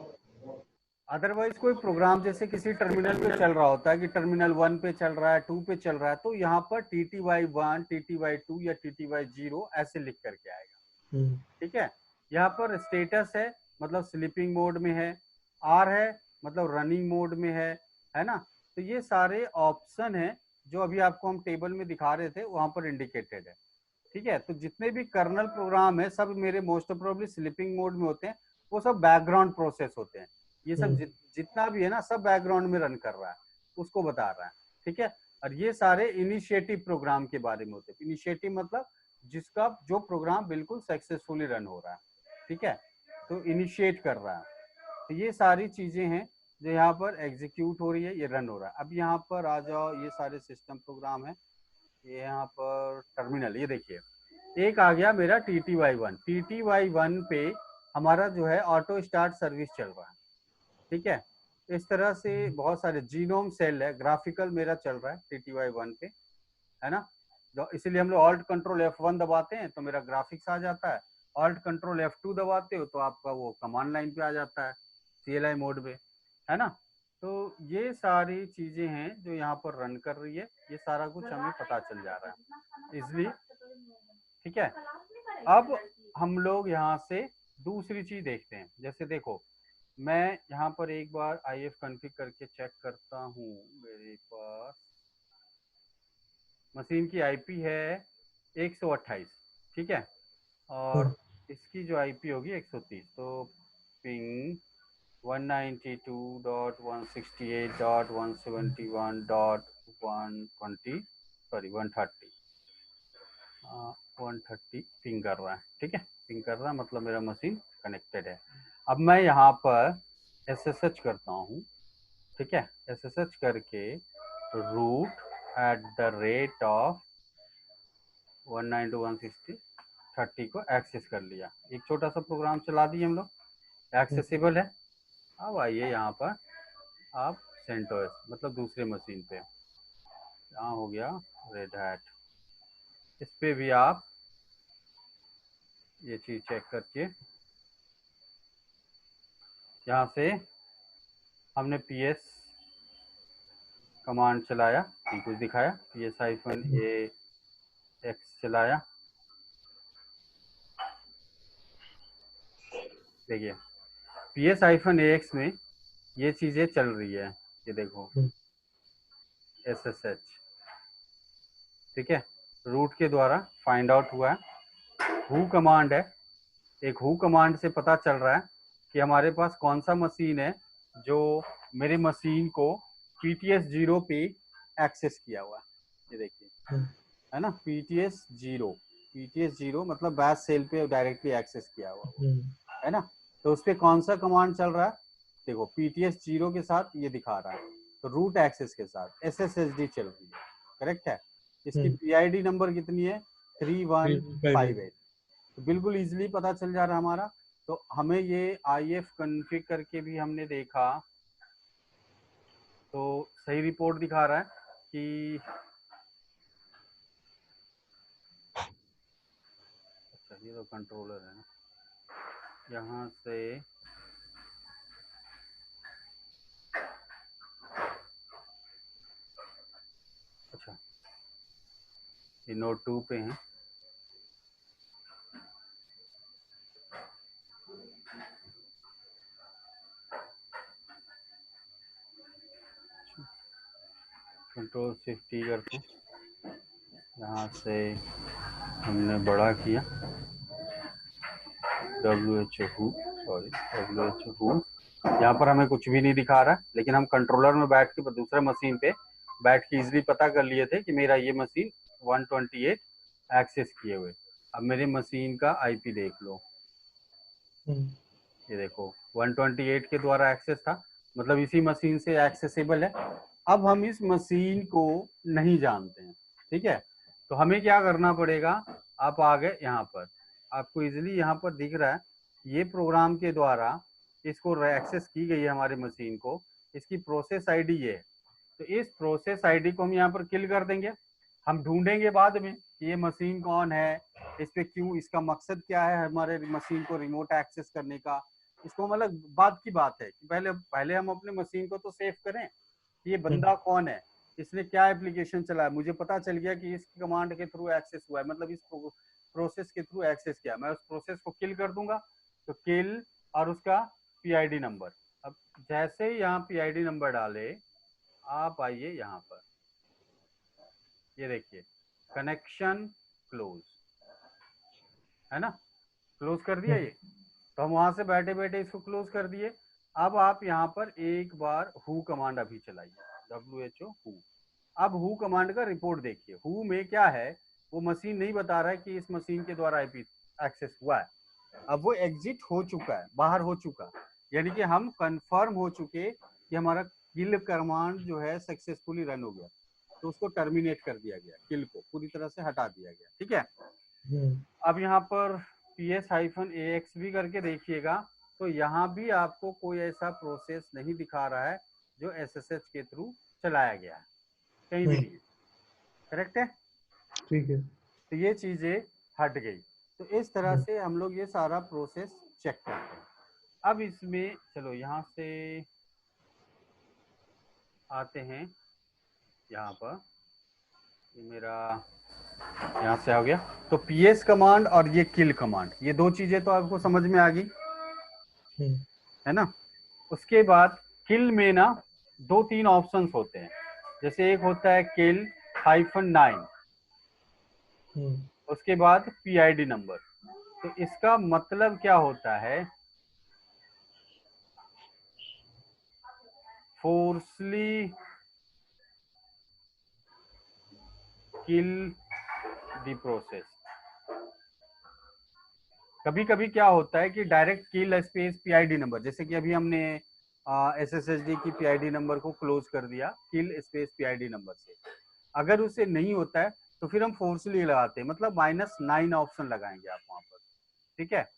अदरवाइज कोई प्रोग्राम जैसे किसी टर्मिनल पे चल रहा होता है कि टर्मिनल 1 पे चल रहा है, 2 पे चल रहा है, तो यहाँ पर TTY1 TTY2 या TTY0 ऐसे लिख करके आएगा। ठीक है। यहाँ पर स्टेटस है मतलब स्लीपिंग मोड में है, आर है मतलब रनिंग मोड में है ना। तो ये सारे ऑप्शन है जो अभी आपको हम टेबल में दिखा रहे थे वहां पर इंडिकेटेड है। ठीक है। तो जितने भी कर्नल प्रोग्राम है सब मेरे मोस्ट प्रोबेबली स्लीपिंग मोड में होते हैं, वो सब बैकग्राउंड प्रोसेस होते हैं। ये सब जितना भी है ना सब बैकग्राउंड में रन कर रहा है, उसको बता रहा है। ठीक है। और ये सारे इनिशिएटिव प्रोग्राम के बारे में होते हैं। इनिशिएटिव मतलब जिसका जो प्रोग्राम बिल्कुल सक्सेसफुली रन हो रहा है। ठीक है। तो इनिशिएट कर रहा है। तो ये सारी चीजें हैं जो यहाँ पर एग्जीक्यूट हो रही है, ये रन हो रहा है। अब यहाँ पर आ जाओ, ये सारे सिस्टम प्रोग्राम है, ये यहाँ पर टर्मिनल, ये देखिए एक आ गया मेरा TTY1 पे हमारा जो है ऑटो स्टार्ट सर्विस चल रहा है। ठीक है। इस तरह से बहुत सारे जीनोम सेल है, ग्राफिकल मेरा चल रहा है TTY1 पे, है ना। जो इसीलिए हम लोग ऑल्ट कंट्रोल F1 दबाते हैं तो मेरा ग्राफिक्स आ जाता है, ऑल्ट कंट्रोल F2 दबाते हो तो आपका वो कमांड लाइन पे आ जाता है CLI मोड में, है ना। तो ये सारी चीजें हैं जो यहाँ पर रन कर रही है, ये सारा कुछ हमें पता चल जा रहा है इसलिए। ठीक है। अब हम लोग यहाँ से दूसरी चीज देखते हैं। जैसे देखो मैं यहाँ पर एक बार IF कॉन्फ़िग करके चेक करता हूँ। मेरे पास मशीन की IP है 128, ठीक है, और इसकी जो IP होगी 130। तो पिंग 192.168.171.120 सॉरी 130 130 पिंग कर रहा है। ठीक है। पिंग कर रहा है मतलब मेरा मशीन कनेक्टेड है। अब मैं यहाँ पर SSH करता हूँ। ठीक है। SSH करके root at the rate of 192.160 को एक्सेस कर लिया। एक छोटा सा प्रोग्राम चला दिए हम लोग, एक्सेसिबल है। अब आइए यहाँ पर आप CentOS मतलब दूसरे मशीन पे, यहाँ हो गया रेड हैट। इस पे भी आप ये चीज चेक करके यहाँ से हमने PS कमांड चलाया, कुछ दिखाया, PS-AX चलाया, देखिए PS-AX में ये चीजें चल रही है, ये देखो SSH, ठीक है, रूट के द्वारा फाइंड आउट हुआ है। हु कमांड है, एक हु कमांड से पता चल रहा है कि हमारे पास कौन सा मशीन है जो मेरे मशीन को PTS 0 पे एक्सेस किया हुआ है, ये देखिए, है ना, PTS 0 मतलब बैश सेल पे डायरेक्टली एक्सेस किया हुआ है ना। तो उस पर कौन सा कमांड चल रहा है, देखो PTS 0 के साथ ये दिखा रहा है, तो रूट एक्सेस के साथ SSHD चल रही है, करेक्ट है। इसकी PID नंबर कितनी है, 3158, तो बिल्कुल इजीली पता चल जा रहा है हमारा। तो हमें ये IF कॉन्फ़िग करके भी हमने देखा, तो सही रिपोर्ट दिखा रहा है कि अच्छा ये तो कंट्रोलर है ना, यहाँ से अच्छा ये नोड 2 पे है, कंट्रोल शिफ्ट T करते हैं, यहाँ से हमने बड़ा किया WHO, यहाँ पर हमें कुछ भी नहीं दिखा रहा, लेकिन हम कंट्रोलर में बैठ के दूसरे मशीन पे बैठ के इजीली पता कर लिए थे कि मेरा ये मशीन 128 एक्सेस किए हुए। अब मेरे मशीन का IP देख लो, ये देखो 128 के द्वारा एक्सेस था, मतलब इसी मशीन से एक्सेसिबल है। अब हम इस मशीन को नहीं जानते हैं, ठीक है, तो हमें क्या करना पड़ेगा, आप आ गए यहाँ पर, आपको इजीली यहाँ पर दिख रहा है ये प्रोग्राम के द्वारा इसको एक्सेस की गई है हमारे मशीन को, इसकी प्रोसेस ID ये है, तो इस प्रोसेस ID को हम यहाँ पर किल कर देंगे। हम ढूंढेंगे बाद में कि ये मशीन कौन है, इस पे क्यों, इसका मकसद क्या है हमारे मशीन को रिमोट एक्सेस करने का, इसको मतलब बात की बात है कि पहले हम अपने मशीन को तो सेव करें कि ये बंदा कौन है, इसने क्या एप्लीकेशन चलाया, मुझे पता चल गया कि इस कमांड के थ्रू एक्सेस हुआ है, मतलब इस प्रोसेस के थ्रू एक्सेस किया, मैं उस प्रोसेस को किल कर दूंगा, तो किल और उसका PID नंबर। अब जैसे ही यहाँ PID नंबर डाले, आप आइए यहाँ पर, ये देखिए कनेक्शन क्लोज, है ना, क्लोज कर दिया ये, तो हम वहां से बैठे बैठे इसको क्लोज कर दिए। अब आप यहाँ पर एक बार हु कमांड अभी चलाइए, WHO हु। अब हु कमांड का रिपोर्ट देखिए, हु में क्या है, वो मशीन नहीं बता रहा है कि इस मशीन के द्वारा IP एक्सेस हुआ है, अब वो एग्जिट हो चुका है, बाहर हो चुका, यानी कि हम कंफर्म हो चुके कि हमारा किल कमांड जो है सक्सेसफुली रन हो गया, तो उसको टर्मिनेट कर दिया गया, किल को पूरी तरह से हटा दिया गया, ठीक है। अब यहाँ पर PS-AX भी करके देखिएगा, तो यहाँ भी आपको कोई ऐसा प्रोसेस नहीं दिखा रहा है जो SSH के थ्रू चलाया गया है, कहीं भी नहीं है, करेक्ट है, ठीक है। तो ये चीजें हट गई। तो इस तरह से हम लोग ये सारा प्रोसेस चेक करते हैं। अब इसमें चलो यहाँ से आते हैं, यहाँ पर ये मेरा यहाँ से आ गया, तो PS कमांड और ये किल कमांड, ये दो चीजें तो आपको समझ में आ गई, है ना। उसके बाद किल में ना 2-3 ऑप्शंस होते हैं, जैसे एक होता है किल -9, उसके बाद PID नंबर, तो इसका मतलब क्या होता है, फोर्सली किल द प्रोसेस। कभी कभी क्या होता है कि डायरेक्ट किल स्पेस PID नंबर, जैसे कि अभी हमने SSHD की PID नंबर को क्लोज कर दिया किल स्पेस PID नंबर से, अगर उसे नहीं होता है तो फिर हम फोर्सली लगाते हैं, मतलब -9 ऑप्शन लगाएंगे आप वहां पर, ठीक है।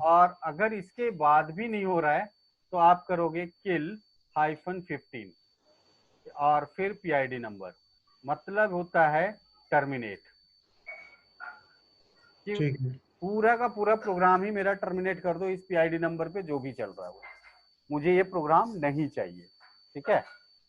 और अगर इसके बाद भी नहीं हो रहा है तो आप करोगे किल -15 और फिर PID नंबर, मतलब होता है टर्मिनेट, कि ठीक है। पूरा का पूरा प्रोग्राम ही मेरा टर्मिनेट कर दो इस पीआईडी नंबर पे जो भी चल रहा है वो, मुझे ये प्रोग्राम नहीं चाहिए। ठीक है,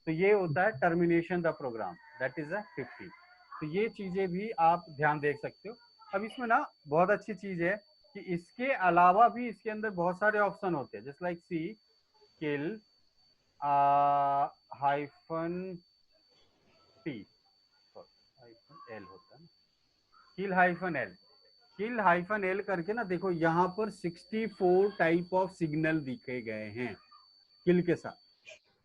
तो ये होता है termination the program, that is a 50। तो ये चीजें भी आप ध्यान देख सकते हो। अब इसमें ना बहुत अच्छी चीज है कि इसके अलावा भी इसके अंदर बहुत सारे ऑप्शन होते हैं, जस्ट लाइक सी किल हाइफन टी, हाइफन एल होता है, किल हाइफन एल, किल हाइफन एल करके ना देखो यहाँ पर 64 टाइप ऑफ सिग्नल दिखे गए हैं किल के साथ,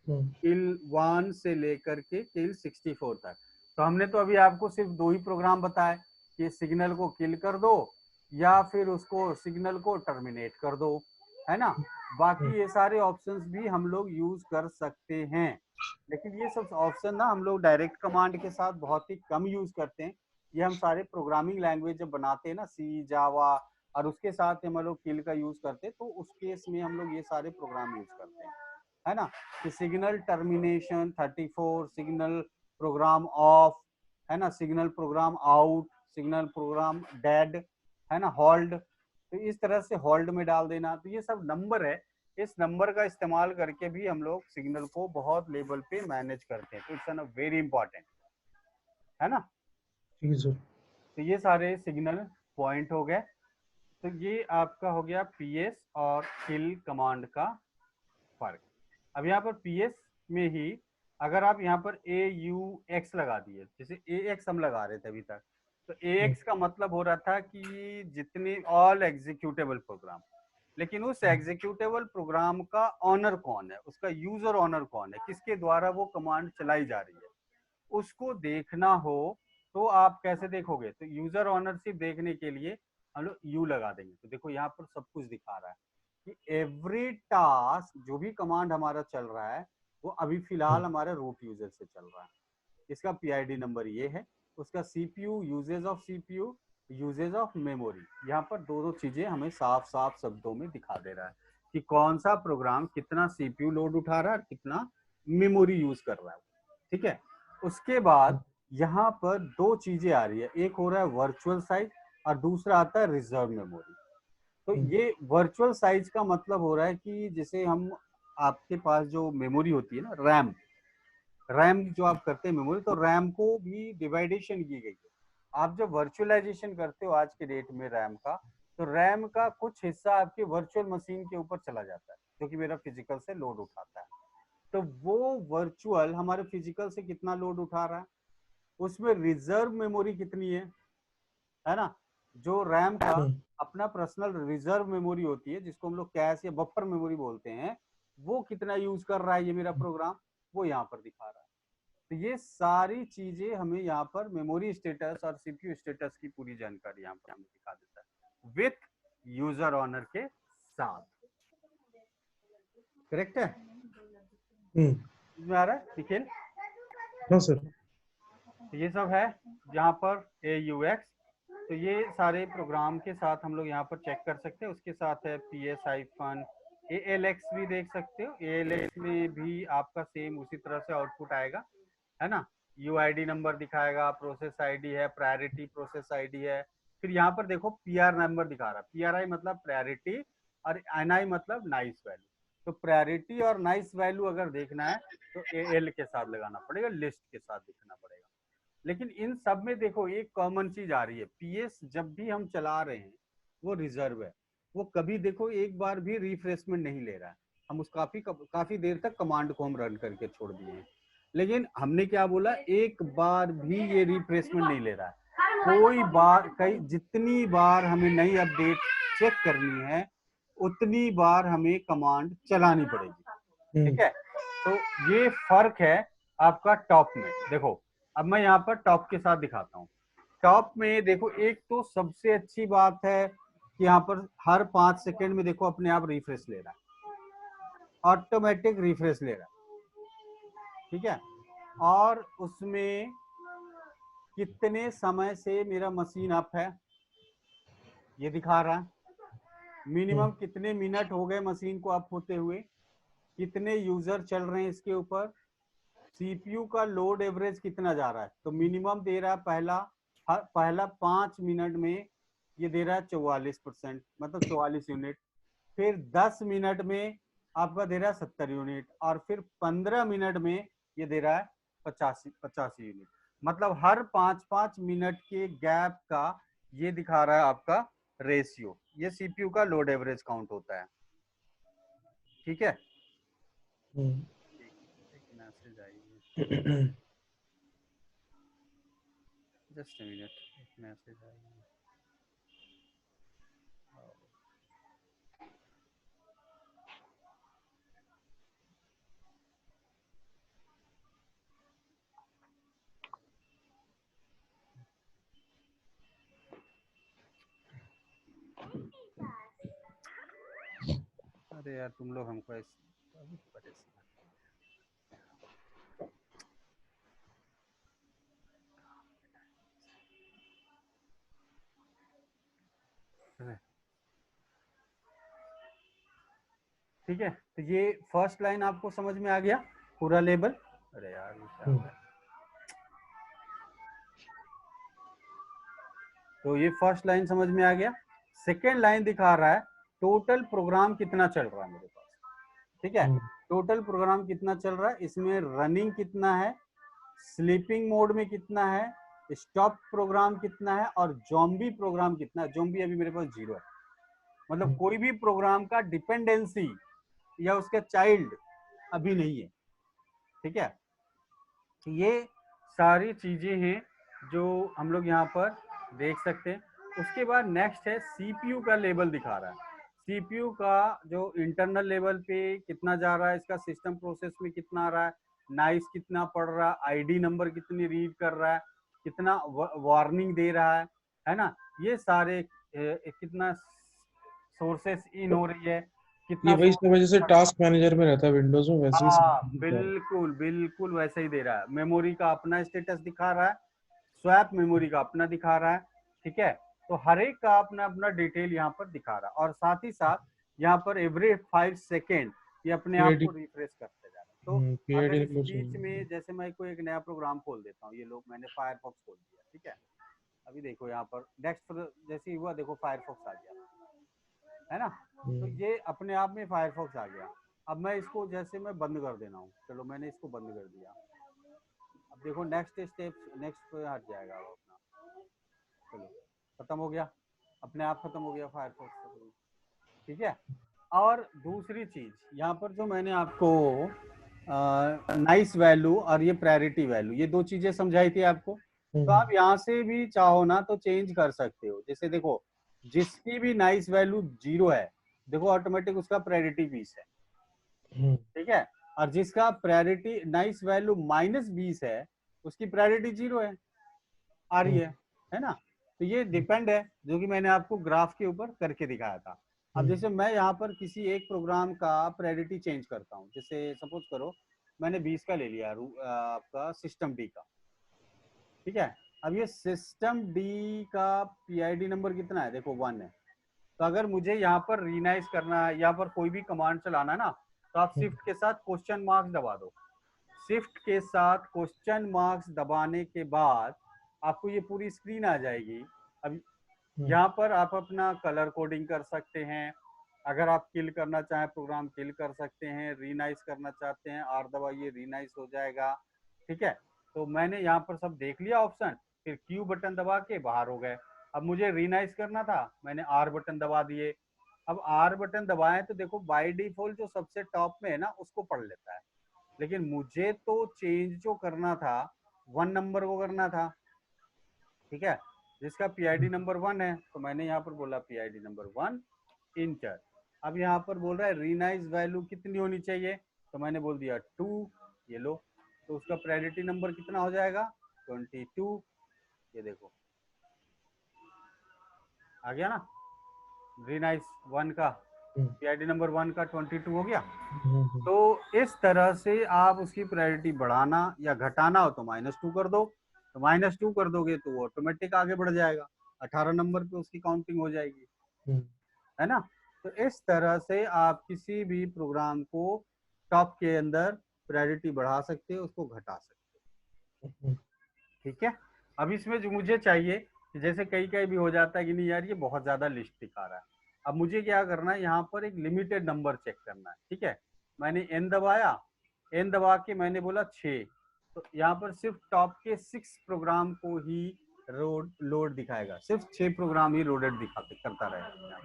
किल 1 से लेकर के किल 64 तक। तो हमने तो अभी आपको सिर्फ 2 ही प्रोग्राम बताए कि सिग्नल को किल कर दो या फिर उसको सिग्नल को टर्मिनेट कर दो, है ना। बाकी ये सारे ऑप्शंस भी हम लोग यूज कर सकते हैं, लेकिन ये सब ऑप्शन ना हम लोग डायरेक्ट कमांड के साथ बहुत ही कम यूज करते हैं। ये हम सारे प्रोग्रामिंग लैंग्वेज जब बनाते हैं ना, सी जावा, और उसके साथ हम लोग किल का यूज करते हैं, तो उस केस में हम लोग ये सारे प्रोग्राम यूज करते हैं, है ना। कि signal termination 34, signal program of, है ना, signal program out, signal program dead, है ना, होल्ड, तो इस तरह से होल्ड में डाल देना। तो ये सब नंबर है, इस नंबर का इस्तेमाल करके भी हम लोग सिग्नल को बहुत लेवल पे मैनेज करते हैं, तो इट्स एन वेरी इंपॉर्टेंट, है ना। ठीक है सर। तो ये सारे सिग्नल पॉइंट हो गए। तो ये आपका हो गया पीएस और किल कमांड का फर्क। अब यहाँ पर पीएस में ही अगर आप यहाँ पर ए यू एक्स लगा दिए, जैसे ए एक्स हम लगा रहे थे अभी तक, तो ए एक्स का मतलब हो रहा था कि जितने ऑल एग्जीक्यूटेबल प्रोग्राम, लेकिन उस एग्जीक्यूटेबल प्रोग्राम का ऑनर कौन है, उसका यूजर ऑनर कौन है, किसके द्वारा वो कमांड चलाई जा रही है, उसको देखना हो तो आप कैसे देखोगे। तो यूजर ऑनरशिप देखने के लिए हम लोग यू लगा देंगे। तो देखो यहाँ पर सब कुछ दिखा रहा है कि एवरी टास्क जो भी कमांड हमारा चल रहा है वो अभी फिलहाल हमारे रूट यूजर से चल रहा है, इसका पीआईडी नंबर ये है, उसका CPU usage of CPU, usage of memory, यहाँ पर दो दो चीजें हमें साफ साफ शब्दों में दिखा दे रहा है कि कौन सा प्रोग्राम कितना सीपीयू लोड उठा रहा है और कितना मेमोरी यूज कर रहा है। ठीक है, उसके बाद यहाँ पर दो चीजें आ रही है, एक हो रहा है वर्चुअल साइज और दूसरा आता है रिजर्व मेमोरी। तो ये वर्चुअल साइज का मतलब हो रहा है कि जैसे हम, आपके पास जो मेमोरी होती है ना, रैम, रैम जो आप करते हैं मेमोरी, तो रैम को भी डिवाइडेशन की गई है। आप जब वर्चुअलाइजेशन करते हो आज के डेट में रैम का, तो रैम का कुछ हिस्सा आपके वर्चुअल मशीन के ऊपर चला जाता है जो कि मेरा फिजिकल से लोड उठाता है। तो वो वर्चुअल हमारे फिजिकल से कितना लोड उठा रहा है, उसमें रिजर्व मेमोरी कितनी है ना। जो रैम का अपना पर्सनल रिजर्व मेमोरी होती है, जिसको हम लोग कैश या बफर मेमोरी बोलते हैं, वो कितना यूज कर रहा है ये मेरा प्रोग्राम, वो यहाँ पर दिखा रहा है। तो ये सारी चीजें हमें यहाँ पर मेमोरी स्टेटस और सीपीयू स्टेटस की पूरी जानकारी यहाँ पर हमें दिखा देता है विथ यूजर ऑनर के साथ। करेक्ट है, आ रहा है निखिल? हाँ सर। तो ये सब है यहाँ पर AUX। तो ये सारे प्रोग्राम के साथ हम लोग यहाँ पर चेक कर सकते हैं। उसके साथ है PS-, ALX भी देख सकते हो। ALX में भी आपका सेम उसी तरह से आउटपुट आएगा, है ना। UID नंबर दिखाएगा, प्रोसेस आईडी है, प्रायोरिटी प्रोसेस आईडी है। फिर यहाँ पर देखो PR नंबर दिखा रहा है, PRI मतलब प्रायोरिटी और NI मतलब नाइस वैल्यू। तो प्रायोरिटी और नाइस वैल्यू अगर देखना है तो AL के साथ लगाना पड़ेगा, लिस्ट के साथ दिखना पड़ेगा। लेकिन इन सब में देखो एक कॉमन चीज आ रही है, PS जब भी हम चला रहे हैं वो रिजर्व है, वो कभी देखो एक बार भी रिफ्रेशमेंट नहीं ले रहा है। हम उस काफी देर तक कमांड को हम रन करके छोड़ दिए हैं, लेकिन हमने क्या बोला, एक बार भी ये रिफ्रेशमेंट नहीं ले रहा है। कोई बार, कई जितनी बार हमें नई अपडेट चेक करनी है उतनी बार हमें कमांड चलानी पड़ेगी। ठीक है, तो ये फर्क है आपका टॉप में। देखो अब मैं यहाँ पर टॉप के साथ दिखाता हूँ। टॉप में देखो, एक तो सबसे अच्छी बात है कि यहाँ पर हर 5 सेकंड में देखो अपने आप रिफ्रेश ले रहा है, ऑटोमेटिक रिफ्रेश ले रहा है। ठीक है, और उसमें कितने समय से मेरा मशीन अप है ये दिखा रहा है, मिनिमम कितने मिनट हो गए मशीन को अप होते हुए, कितने यूजर चल रहे हैं इसके ऊपर, सीपीयू का लोड एवरेज कितना जा रहा है। तो मिनिमम दे रहा है पहला 5 मिनट में ये दे रहा है 44%, मतलब 44 यूनिट। फिर 10 मिनट में आपका दे रहा है 70 यूनिट, और फिर 15 मिनट में ये दे रहा है 85 यूनिट। मतलब हर 5-5 मिनट के गैप का ये दिखा रहा है आपका रेशियो। ये सीपीयू का लोड एवरेज काउंट होता है। ठीक है, एक मैसेज आई है, जस्ट मिनट, एक मैसेज आई है। अरे यार तुम लोग हमको अभी परेशान। ठीक है, तो ये फर्स्ट लाइन आपको समझ में आ गया पूरा लेबल। अरे यार ये क्या हो गया। तो ये फर्स्ट लाइन समझ में आ गया। सेकेंड लाइन दिखा रहा है टोटल प्रोग्राम कितना चल रहा है मेरे पास। ठीक है, टोटल प्रोग्राम कितना चल रहा है, इसमें रनिंग कितना है, स्लीपिंग मोड में कितना है, स्टॉप प्रोग्राम कितना है, और जॉम्बी प्रोग्राम कितना है। जॉम्बी अभी मेरे पास 0 है, मतलब कोई भी प्रोग्राम का डिपेंडेंसी या उसका चाइल्ड अभी नहीं है। ठीक है, ये सारी चीजें हैं जो हम लोग यहाँ पर देख सकते हैं। उसके बाद नेक्स्ट है सीपीयू का लेवल दिखा रहा है। सीपीयू का जो इंटरनल लेवल पे कितना जा रहा है, इसका सिस्टम प्रोसेस में कितना आ रहा है, नाइस कितना पढ़ रहा है, आईडी नंबर कितनी रीड कर रहा है, कितना वार्निंग दे रहा है ना, ये सारे कितना सोर्सेस इन हो रही है, कितना ये वही सब जैसे सोर्सेस। टास्क मैनेजर में रहता है विंडोज में, वैसे ही हाँ सब। बिल्कुल बिल्कुल वैसे ही दे रहा है। मेमोरी का अपना स्टेटस दिखा रहा है, स्वैप मेमोरी का अपना दिखा रहा है। ठीक है, तो हर एक का अपना अपना डिटेल यहाँ पर दिखा रहा है, और साथ ही साथ यहाँ पर एवरी 5 सेकेंड ये अपने आप पीआईडी को रिफ्रेश करते जा रहा है। तो पीआईडी अगर इस नंबर बीच चाहिए। में जैसे मैं कोई एक नया प्रोग्राम खोल देता हूँ, ये लोग मैंने फायरफॉक्स खोल दिया। ठीक है, अभी देखो यहाँ पर नेक्स्ट जैसे ही हुआ, देखो फायरफॉक्स आ गया, है ना। तो ये अपने आप में फायरफॉक्स आ गया। अब मैं इसको जैसे मैं बंद कर देना हूँ, चलो मैंने इसको बंद कर दिया। अब देखो नेक्स्ट स्टेप, नेक्स्ट पे हट जाएगा वो अपना। चलो खत्म हो गया, अपने आप खत्म हो गया फायरफॉक्स। ठीक है, और दूसरी चीज यहाँ पर जो मैंने आपको नाइस वैल्यू और ये प्रायोरिटी वैल्यू, ये दो चीजें समझाई थी आपको। तो आप यहाँ से भी चाहो ना तो चेंज कर सकते हो। जैसे देखो जिसकी भी नाइस वैल्यू 0 है, देखो ऑटोमेटिक उसका प्रायोरिटी 20 है। ठीक है, और जिसका प्रायोरिटी नाइस वैल्यू -20 है, उसकी प्रायोरिटी 0 है, आ रही है ना। तो ये डिपेंड है, जो कि मैंने आपको ग्राफ के ऊपर करके दिखाया था। अब जैसे मैं यहाँ पर किसी एक प्रोग्राम का प्रायोरिटी चेंज करता हूँ, जैसे सपोज करो मैंने 20 का ले लिया आपका सिस्टम डी का। ठीक है, अब ये सिस्टम डी का पीआईडी नंबर कितना है, देखो 1 है। तो अगर मुझे यहाँ पर रीनाइज करना है, यहाँ पर कोई भी कमांड चलाना है ना, तो आप शिफ्ट के साथ क्वेश्चन मार्क्स दबा दो। शिफ्ट के साथ क्वेश्चन मार्क्स दबाने के बाद आपको ये पूरी स्क्रीन आ जाएगी। अब यहाँ पर आप अपना कलर कोडिंग कर सकते हैं, अगर आप किल करना चाहें प्रोग्राम किल कर सकते हैं, रीनाइज करना चाहते हैं आर दबाइए, रीनाइज हो जाएगा। ठीक है, तो मैंने यहाँ पर सब देख लिया ऑप्शन, फिर क्यू बटन दबा के बाहर हो गए। अब मुझे रीनाइज करना था, मैंने आर बटन दबा दिए। अब आर बटन दबाएं तो देखो बाय डिफॉल्ट जो सबसे टॉप में है ना उसको पढ़ लेता है, लेकिन मुझे तो चेंज जो करना था 1 नंबर को करना था। ठीक है, जिसका पीआईडी नंबर 1 है, तो मैंने यहाँ पर बोला पीआईडी नंबर 1 इंटर। अब यहाँ पर बोल रहा है रीनाइज वैल्यू कितनी होनी चाहिए, तो मैंने बोल दिया 2। ये लो, तो उसका प्रायोरिटी नंबर कितना हो जाएगा 22। ये देखो आ गया ना, रीनाइज 1 का पीआईडी नंबर 1 का 22 हो गया। तो इस तरह से आप उसकी प्रायोरिटी बढ़ाना या घटाना हो तो -2 कर दो, तो -2 कर दोगे तो वो ऑटोमेटिक आगे बढ़ जाएगा, 18 नंबर पे उसकी काउंटिंग हो जाएगी, है ना। तो इस तरह से आप किसी भी प्रोग्राम को टॉप के अंदर प्रायोरिटी बढ़ा सकते हो, उसको घटा सकते हो। ठीक है, अब इसमें जो मुझे चाहिए कि जैसे कई कई भी हो जाता है कि नहीं यार ये बहुत ज्यादा लिस्ट दिखा रहा है। अब मुझे क्या करना है, यहाँ पर एक लिमिटेड नंबर चेक करना है। ठीक है, मैंने एन दबाया, एन दबा के मैंने बोला 6, तो यहाँ पर सिर्फ टॉप के 6 प्रोग्राम को ही लोड दिखाएगा, सिर्फ 6 प्रोग्राम ही लोडेड दिखाते करता रहेगा,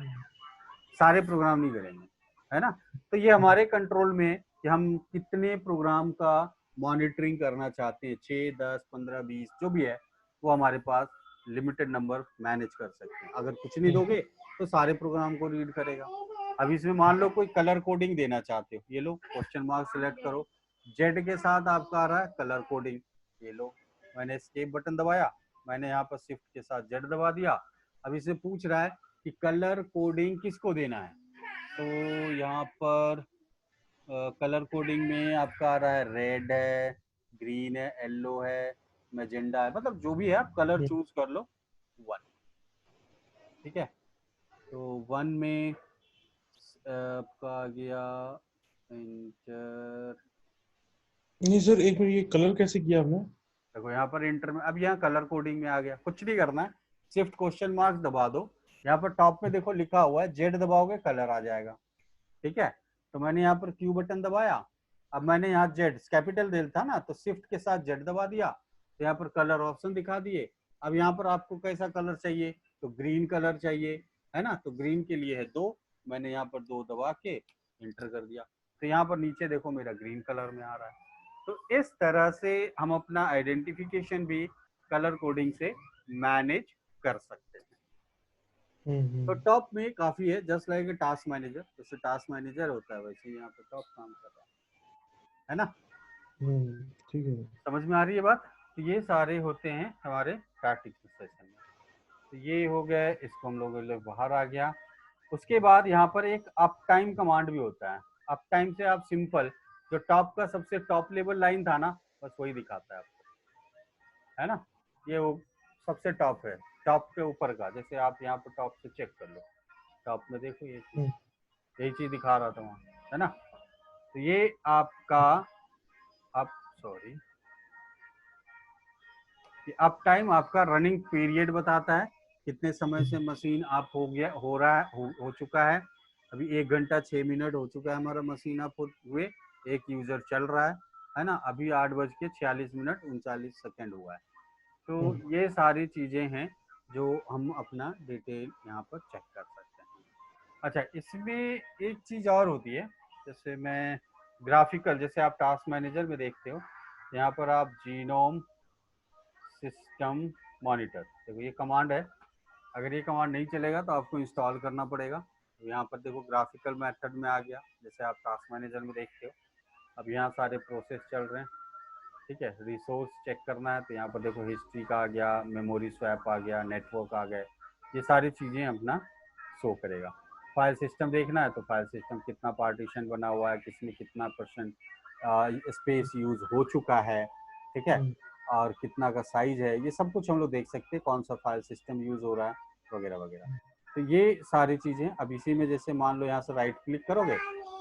सारे प्रोग्राम नहीं करेंगे, है ना। तो ये हमारे कंट्रोल में है कि हम कितने प्रोग्राम का मॉनिटरिंग करना चाहते हैं, 6, 10, 15, 20 जो भी है, वो हमारे पास लिमिटेड नंबर मैनेज कर सकते हैं। अगर कुछ नहीं दोगे तो सारे प्रोग्राम को रीड करेगा। अब इसमें मान लो कोई कलर कोडिंग देना चाहते हो, ये लो क्वेश्चन मार्क सिलेक्ट करो, जेड के साथ आपका आ रहा है कलर कोडिंग, ये लो मैंने एस्केप बटन दबाया, मैंने यहाँ पर शिफ्ट के साथ जेड दबा दिया। अब इसे पूछ रहा है कि कलर कोडिंग किसको देना है, तो यहाँ पर कलर कोडिंग में आपका आ रहा है रेड है, ग्रीन है, येलो है, मैजेंडा है, मतलब जो भी है आप कलर चूज कर लो 1। ठीक है, तो 1 में आपका आ गया इंटर। नहीं सर, एक मिनट, ये कलर कैसे किया आपने? देखो यहाँ पर इंटर में, अब यहाँ कलर कोडिंग में आ गया, कुछ नहीं करना है, शिफ्ट क्वेश्चन मार्क दबा दो, यहाँ पर टॉप में देखो लिखा हुआ है जेड दबाओगे कलर आ जाएगा। ठीक है, तो मैंने यहाँ पर क्यू बटन दबाया, अब मैंने यहाँ जेड कैपिटल दिल था ना, तो शिफ्ट के साथ जेड दबा दिया, तो यहाँ पर कलर ऑप्शन दिखा दिए। अब यहाँ पर आपको कैसा कलर चाहिए, तो ग्रीन कलर चाहिए, है ना, तो ग्रीन के लिए है 2, मैंने यहाँ पर 2 दबा के इंटर कर दिया, तो यहाँ पर नीचे देखो मेरा ग्रीन कलर में आ रहा है। तो इस तरह से हम अपना आइडेंटिफिकेशन भी कलर कोडिंग से मैनेज कर सकते हैं। तो टॉप में काफी है, जस्ट लाइक टास्क मैनेजर, जैसे टास्क मैनेजर होता है वैसे यहाँ पे टॉप काम कर रहा है ना। ठीक है, समझ में आ रही है बात। तो ये सारे होते हैं हमारे प्रैक्टिकल सेशन में। तो ये हो गया, इसको हम लोग बाहर आ गया। उसके बाद यहाँ पर एक अप टाइम कमांड भी होता है। अप टाइम से आप सिंपल जो टॉप का सबसे टॉप लेवल लाइन था ना, बस वही दिखाता है आपको, है ना। ये वो सबसे टॉप है, टॉप के ऊपर का, जैसे आप यहाँ पर टॉप से चेक कर लो, टॉप में देखो ये चीज, यही चीज दिखा रहा था वहाँ, है ना। तो ये आपका अप सॉरी अप टाइम आपका रनिंग पीरियड बताता है, कितने समय से मशीन आप हो गया, हो रहा है, हो चुका है। अभी 1 घंटा 6 मिनट हो चुका है हमारा मशीन आप हुए, एक यूजर चल रहा है ना। अभी 8:46 हुआ है। तो ये सारी चीजें हैं जो हम अपना डिटेल यहाँ पर चेक कर सकते हैं। अच्छा, इसमें एक चीज और होती है, जैसे मैं ग्राफिकल, जैसे आप टास्क मैनेजर में देखते हो, यहाँ पर आप जीनोम सिस्टम मॉनिटर, देखो ये कमांड है, अगर ये कमांड नहीं चलेगा तो आपको इंस्टॉल करना पड़ेगा। तो यहाँ पर देखो ग्राफिकल मेथड में आ गया, जैसे आप टास्क मैनेजर में देखते हो। अब यहाँ सारे प्रोसेस चल रहे हैं, ठीक है। रिसोर्स चेक करना है तो यहाँ पर देखो हिस्ट्री का आ गया, मेमोरी स्वैप आ गया, नेटवर्क आ गए, ये सारी चीज़ें अपना शो करेगा। फाइल सिस्टम देखना है तो फाइल सिस्टम कितना पार्टीशन बना हुआ है, किसमें कितना % स्पेस यूज हो चुका है, ठीक है, और कितना का साइज है, ये सब कुछ हम लोग देख सकते हैं, कौन सा फाइल सिस्टम यूज हो रहा है वगैरह वगैरह। तो ये सारी चीज़ें, अब इसी में जैसे मान लो यहाँ से राइट क्लिक करोगे,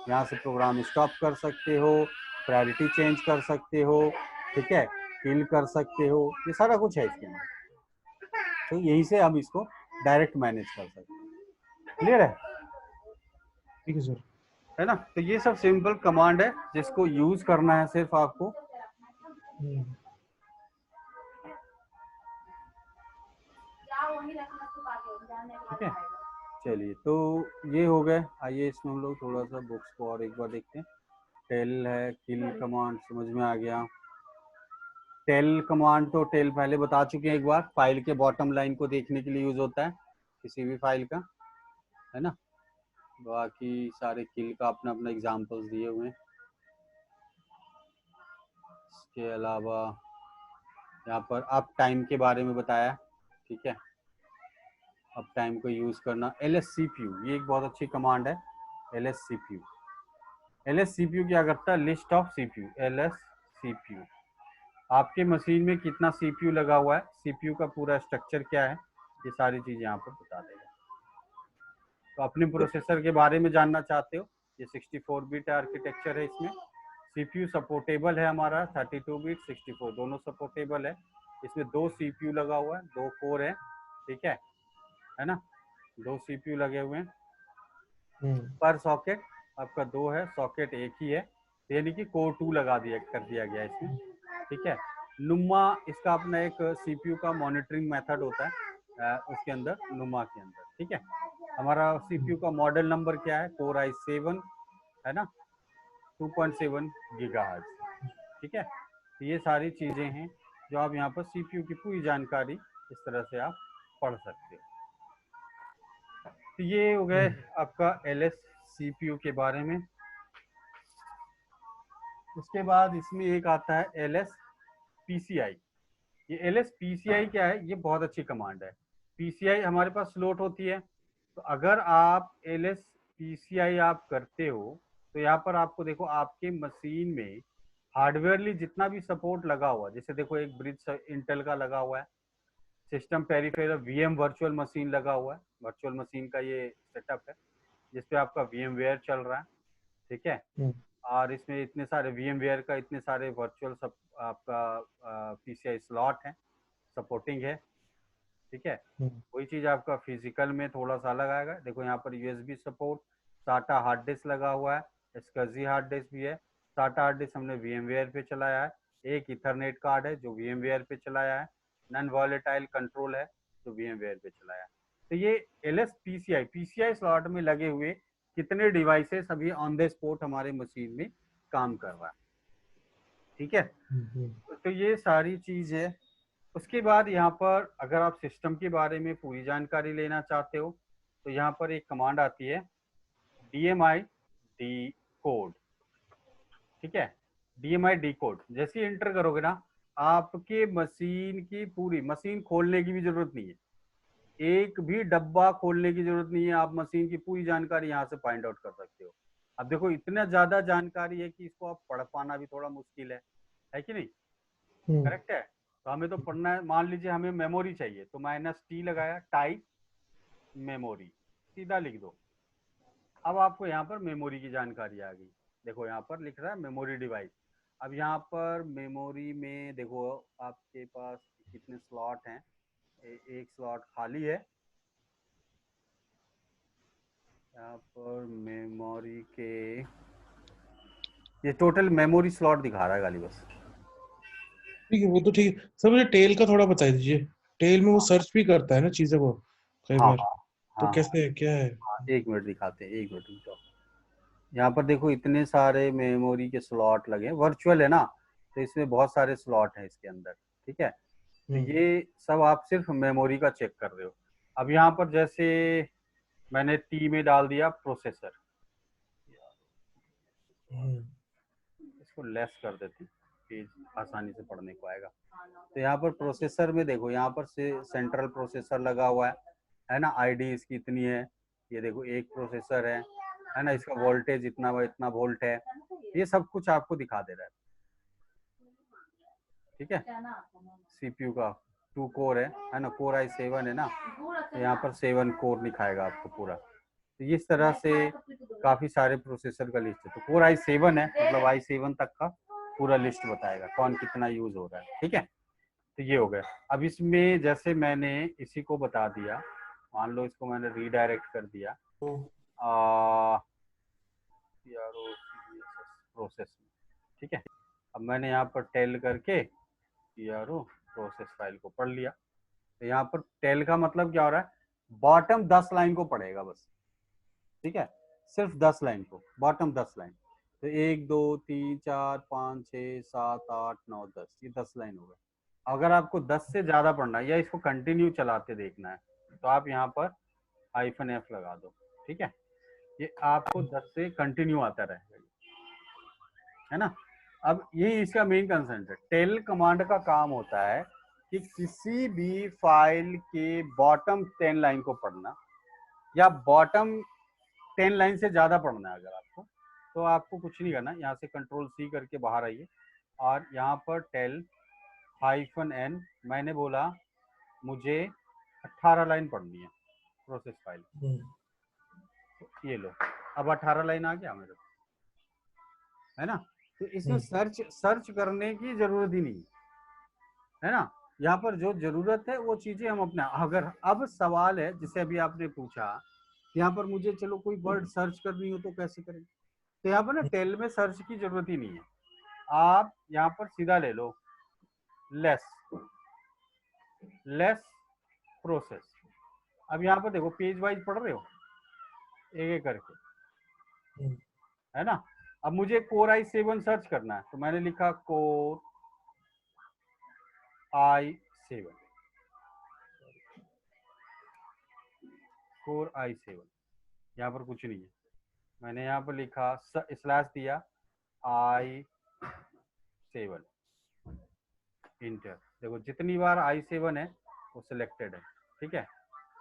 यहाँ से प्रोग्राम स्टॉप कर सकते हो, प्रायोरिटी चेंज कर सकते हो, ठीक है, किल कर सकते हो, ये सारा कुछ है इसके अंदर। तो यही से हम इसको डायरेक्ट मैनेज कर सकते हैं। क्लियर है? ठीक है सर। है ना। तो ये सब सिंपल कमांड है जिसको यूज करना है सिर्फ आपको। ठीक है, चलिए, तो ये हो गए। आइए इसमें हम लोग थोड़ा सा बुक्स को और एक बार देखते हैं। टेल है, किल कमांड समझ में आ गया। टेल कमांड तो टेल पहले बता चुके हैं एक बार, फाइल के बॉटम लाइन को देखने के लिए यूज होता है किसी भी फाइल का, है ना। बाकी सारे किल का अपना अपना एग्जांपल्स दिए हुए हैं। इसके अलावा यहाँ पर अप टाइम के बारे में बताया, ठीक है, अप टाइम को यूज करना। LSCPU ये एक बहुत अच्छी कमांड है। LSCPU क्या करता है, लिस्ट ऑफ CPU। LSCPU आपके मशीन में कितना CPU लगा हुआ है, CPU का पूरा स्ट्रक्चर क्या है, ये सारी चीजें यहाँ पर बता देगा। तो अपने प्रोसेसर के बारे में जानना चाहते हो, ये 64 बिट आर्किटेक्चर है, इसमें CPU सपोर्टेबल है हमारा, 32 बिट 64 दोनों सपोर्टेबल है। इसमें 2 CPU लगा हुआ है, 2 कोर है, ठीक है ना, 2 CPU लगे हुए हैं हम्म, पर सॉकेट, आपका 2 है, सॉकेट एक ही है, यानी कि कोर 2 लगा दिया कर दिया गया इसमें, ठीक है। नुमा इसका अपना एक CPU का मॉनिटरिंग मेथड होता है उसके अंदर, नुमा के अंदर, ठीक है। हमारा CPU का मॉडल नंबर क्या है, कोर i7 है ना, 2.7 गीगाहर्ट्ज, ठीक है। तो ये सारी चीजें हैं जो आप यहाँ पर CPU की पूरी जानकारी इस तरह से आप पढ़ सकते हो। तो ये हो गए आपका LS CPU के बारे में। उसके बाद इसमें एक आता है LS PCI। ये LS PCI क्या है, ये बहुत अच्छी कमांड है। PCI हमारे पास स्लॉट होती है, तो अगर आप LS PCI आप करते हो तो यहाँ पर आपको देखो आपके मशीन में हार्डवेयरली जितना भी सपोर्ट लगा हुआ, जैसे देखो एक ब्रिज इंटेल का लगा हुआ है, system peripheral VM virtual machine लगा हुआ है, वर्चुअल मशीन का ये सेटअप है जिसपे आपका VMware चल रहा है, ठीक है। और इसमें इतने सारे VMware का इतने सारे वर्चुअल सब आपका PCI स्लॉट है, सपोर्टिंग है, ठीक है। वही चीज आपका फिजिकल में थोड़ा सा अलग आएगा। देखो यहाँ पर USB support, SATA hard disk लगा हुआ है, SCSI हार्ड डिस्क भी है। SATA हार्ड डिस्क हमने VMware पे चलाया है, एक इथरनेट कार्ड है जो VMware पे चलाया है, नॉन वॉलेटाइल कंट्रोल है जो VMware पे चलाया है। तो ये LS PCI स्लॉट में लगे हुए कितने डिवाइसेस अभी ऑन द स्पॉट हमारे मशीन में काम कर रहा है, ठीक है। तो ये सारी चीज है। उसके बाद यहाँ पर अगर आप सिस्टम के बारे में पूरी जानकारी लेना चाहते हो तो यहाँ पर एक कमांड आती है DMI decode, ठीक है। DMI decode जैसे ही एंटर करोगे ना, आपके मशीन की पूरी मशीन खोलने की भी जरूरत नहीं है, एक भी डब्बा खोलने की जरूरत नहीं है, आप मशीन की पूरी जानकारी यहाँ से फाइंड आउट कर सकते हो। अब देखो इतना ज्यादा जानकारी है कि इसको आप पढ़ पाना भी थोड़ा मुश्किल है कि नहीं, करेक्ट है। तो हमें तो पढ़ना है, मान लीजिए हमें मेमोरी चाहिए तो -T लगाया, टाइप मेमोरी, सीधा लिख दो। अब आपको यहाँ पर मेमोरी की जानकारी आ गई, देखो यहाँ पर लिख रहा है मेमोरी डिवाइस। अब यहाँ पर मेमोरी में देखो आपके पास कितने स्लॉट हैं, एक स्लॉट खाली है यहाँ पर मेमोरी के, ये टोटल मेमोरी स्लॉट दिखा रहा है खाली बस। ठीक है, वो तो ठीक है सर। मुझे टेल का थोड़ा बता दीजिए। टेल में वो सर्च भी करता है ना चीजें वो कई हाँ बार, हाँ तो हाँ कैसे है, क्या है? हाँ, 1 मिनट दिखाते हैं, 1 मिनट रुक जाओ। यहाँ पर देखो इतने सारे मेमोरी के स्लॉट लगे हैं, वर्चुअल है ना, तो इसमें बहुत सारे स्लॉट हैं इसके अंदर, ठीक है। तो हम्म, ये सब आप सिर्फ मेमोरी का चेक कर रहे हो। अब यहाँ पर जैसे मैंने टी में डाल दिया प्रोसेसर, हम्म, इसको लेस कर देते हैं, पेज आसानी से पढ़ने को आएगा। तो यहाँ पर प्रोसेसर में देखो यहाँ पर से सेंट्रल प्रोसेसर लगा हुआ है ना, आईडी इसकी इतनी है, ये देखो एक प्रोसेसर है ना, इसका वोल्टेज इतना इतना वोल्ट है, ये सब कुछ आपको दिखा दे रहा है, ठीक है। CPU का 2 कोर है ना, कोर i7 है ना, तो यहाँ पर 7 कोर दिखाएगा आपको पूरा। तो इस तरह से काफी सारे प्रोसेसर का लिस्ट है, तो कोर i7 है मतलब i7 तक का पूरा लिस्ट बताएगा कौन कितना यूज हो रहा है, ठीक है। तो ये हो गया। अब इसमें जैसे मैंने इसी को बता दिया, मान लो इसको मैंने रीडायरेक्ट कर दिया प्रोसेस में, ठीक है। अब मैंने यहाँ पर टेल करके PRO प्रोसेस फाइल को पढ़ लिया। तो यहाँ पर टेल का मतलब क्या हो रहा है, बॉटम 10 लाइन को पढ़ेगा बस, ठीक है, सिर्फ 10 लाइन को, बॉटम 10 लाइन। तो 1 2 3 4 5 6 7 8 9 10, ये 10 लाइन हो गया। अगर आपको 10 से ज्यादा पढ़ना है या इसको कंटिन्यू चलाते देखना है तो आप यहाँ पर -F लगा दो, ठीक है। ये आपको 10 से कंटिन्यू आता रहेगा, है ना। अब यही इसका मेन कंसेंट है। टेल कमांड का काम होता है कि किसी भी फाइल के बॉटम 10 लाइन को पढ़ना या बॉटम 10 लाइन से ज्यादा पढ़ना है अगर आपको, तो आपको कुछ नहीं करना, यहाँ से Ctrl+C करके बाहर आइए और यहाँ पर टेल -N, मैंने बोला मुझे 18 लाइन पढ़नी है प्रोसेस फाइल, तो ये लो, अब 18 लाइन आ गया मेरे, है ना। तो इसमें सर्च करने की जरूरत ही नहीं है ना, यहाँ पर जो जरूरत है वो चीजें हम अपना, अगर अब सवाल है जिसे अभी आपने पूछा, यहाँ पर मुझे चलो कोई वर्ड सर्च करनी हो तो कैसे करें, तो यहाँ पर ना टेल में सर्च की जरूरत ही नहीं है, आप यहाँ पर सीधा ले लो लेस लेस प्रोसेस। अब यहाँ पर देखो पेज वाइज पढ़ रहे हो एक एक करके, है ना। अब मुझे कोर i7 सर्च करना है, तो मैंने लिखा कोर i7, कोर i7, यहाँ पर कुछ नहीं है, मैंने यहाँ पर लिखा स्लैश दिया i7 इंटर, देखो जितनी बार i7 है वो सिलेक्टेड है, ठीक है।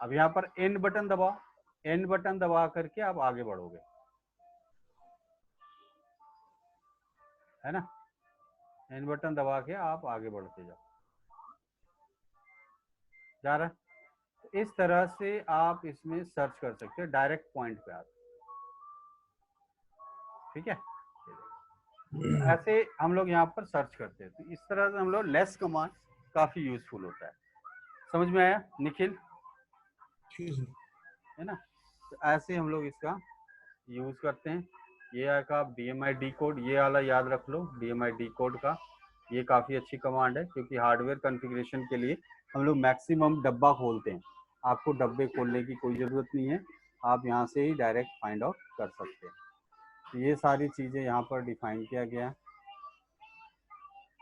अब यहाँ पर एन बटन दबाओ, एन बटन दबा करके आप आगे बढ़ोगे, है ना, एन बटन दबा के आप आगे बढ़ते जाओ, जा रहा है। तो इस तरह से आप इसमें सर्च कर सकते हो डायरेक्ट पॉइंट पे आप, ठीक है। ऐसे हम लोग यहाँ पर सर्च करते हैं, तो इस तरह से हम लोग लेस कमांड काफी यूजफुल होता है। समझ में आया निखिल? है ना। तो ऐसे हम लोग इसका यूज करते हैं। ये आपका DMID कोड, ये वाला याद रख लो, DMID कोड का ये काफ़ी अच्छी कमांड है, क्योंकि हार्डवेयर कॉन्फ़िगरेशन के लिए हम लोग मैक्सिमम डब्बा खोलते हैं, आपको डब्बे खोलने की कोई ज़रूरत नहीं है, आप यहाँ से ही डायरेक्ट फाइंड आउट कर सकते हैं। तो ये सारी चीज़ें यहाँ पर डिफाइन किया गया है,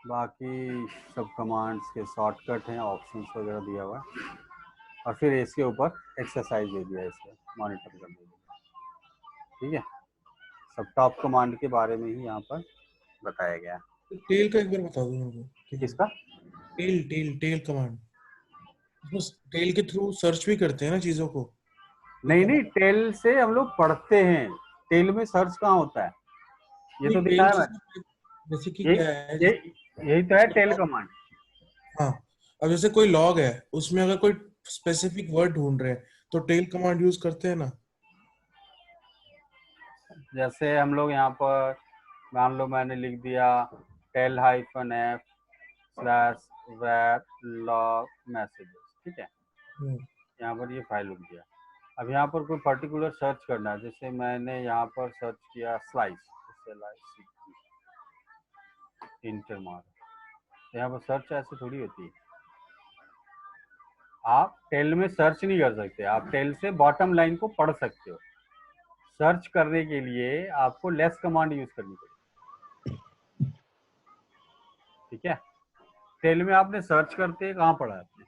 बाकी सब कमांड्स के शॉर्टकट हैं, ऑप्शंस वगैरह दिया हुआ है, और फिर इसके ऊपर एक्सरसाइज दे दिया है, इसका मॉनिटर कर दिया, ठीक है। सब टॉप कमांड के बारे में ही यहाँ पर बताया गया है। टेल का एक बार बता दो मेरे को, ठीक है। किसका? टेल टेल टेल कमांड, उसमें टेल के थ्रू सर्च भी करते हैं ना चीजों को? नहीं नहीं, टेल से हम लोग पढ़ते हैं, टेल में सर्च कहाँ होता है, ये तो टेल दिखाया मैंने, जैसे कि ये क्या है, ये जैसे यही तो है टेल कमांड। हाँ, अब जैसे कोई लॉग है, उसमें अगर कोई स्पेसिफिक वर्ड ढूंढ रहे हैं तो टेल कमांड यूज करते हैं ना। जैसे हम लोग यहाँ पर मान लो मैंने लिख दिया tel-f/var log messages, ठीक है, यहाँ पर ये फाइल लिख दिया। अब यहाँ पर कोई पर्टिकुलर सर्च करना है, जैसे मैंने यहाँ पर सर्च किया स्लाइस, इंटर मार, यहाँ पर सर्च ऐसे थोड़ी होती है, आप टेल में सर्च नहीं कर सकते, आप टेल से बॉटम लाइन को पढ़ सकते हो। सर्च करने के लिए आपको लेस कमांड यूज करनी पड़ेगी, ठीक है। टेल में आपने सर्च करते कहाँ पढ़ा है आपने?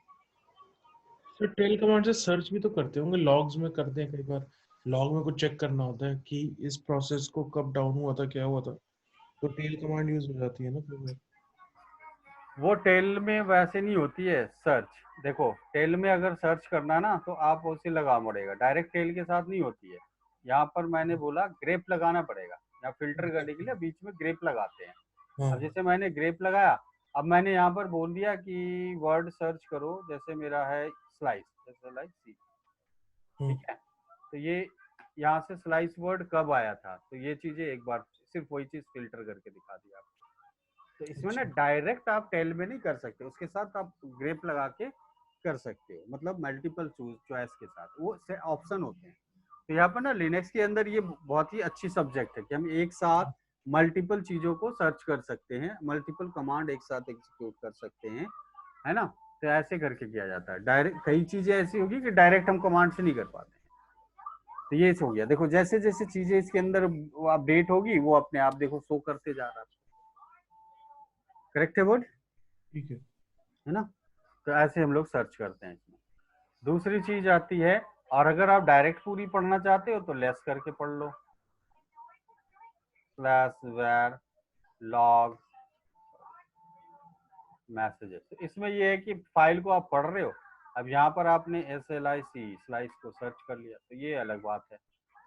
तो टेल कमांड से सर्च भी तो करते होंगे, लॉग्स में करते हैं कई बार, लॉग में कुछ चेक करना होता है कि इस प्रोसेस को कब डाउन हुआ था, क्या हुआ था, तो टेल कमांड यूज हो जाती है ना कई बार। वो टेल में वैसे नहीं होती है सर्च, देखो टेल में अगर सर्च करना ना तो आप उसे लगा पड़ेगा, डायरेक्ट टेल के साथ नहीं होती है। यहाँ पर मैंने बोला ग्रेप लगाना पड़ेगा, या फिल्टर करने के लिए बीच में ग्रेप लगाते हैं। हाँ, अब जैसे मैंने ग्रेप लगाया, अब मैंने यहाँ पर बोल दिया कि वर्ड सर्च करो, जैसे मेरा है स्लाइस, जैसे लाइक सी, ठीक है। तो ये यहाँ से स्लाइस वर्ड कब आया था, तो ये चीजें एक बार सिर्फ वही चीज फिल्टर करके दिखा दिया आपको। तो इसमें ना अच्छा, डायरेक्ट आप टेल में नहीं कर सकते, उसके साथ आप ग्रेप लगा के कर सकते हो, मतलब मल्टीपल चॉइस के साथ वो ऑप्शन होते हैं। तो यहाँ पर ना लिनक्स के अंदर ये बहुत ही अच्छी सब्जेक्ट है कि हम एक साथ मल्टीपल चीजों को सर्च कर सकते हैं, मल्टीपल कमांड एक साथ एग्जीक्यूट कर सकते हैं, है ना। तो ऐसे करके किया जाता है। डायरेक्ट कई चीजें ऐसी होगी कि डायरेक्ट हम कमांड से नहीं कर पाते। तो ये हो गया, देखो जैसे जैसे चीजें इसके अंदर अपडेट होगी वो अपने आप देखो शो करते जा रहा है, करेक्ट है वर्ड, ठीक है। है ना। तो ऐसे हम लोग सर्च करते हैं इसमें। दूसरी चीज आती है, और अगर आप डायरेक्ट पूरी पढ़ना चाहते हो तो लेस करके पढ़ लो, /var log messages। तो इसमें ये है कि फाइल को आप पढ़ रहे हो, अब यहाँ पर आपने SLIC स्लाइस को सर्च कर लिया, तो ये अलग बात है,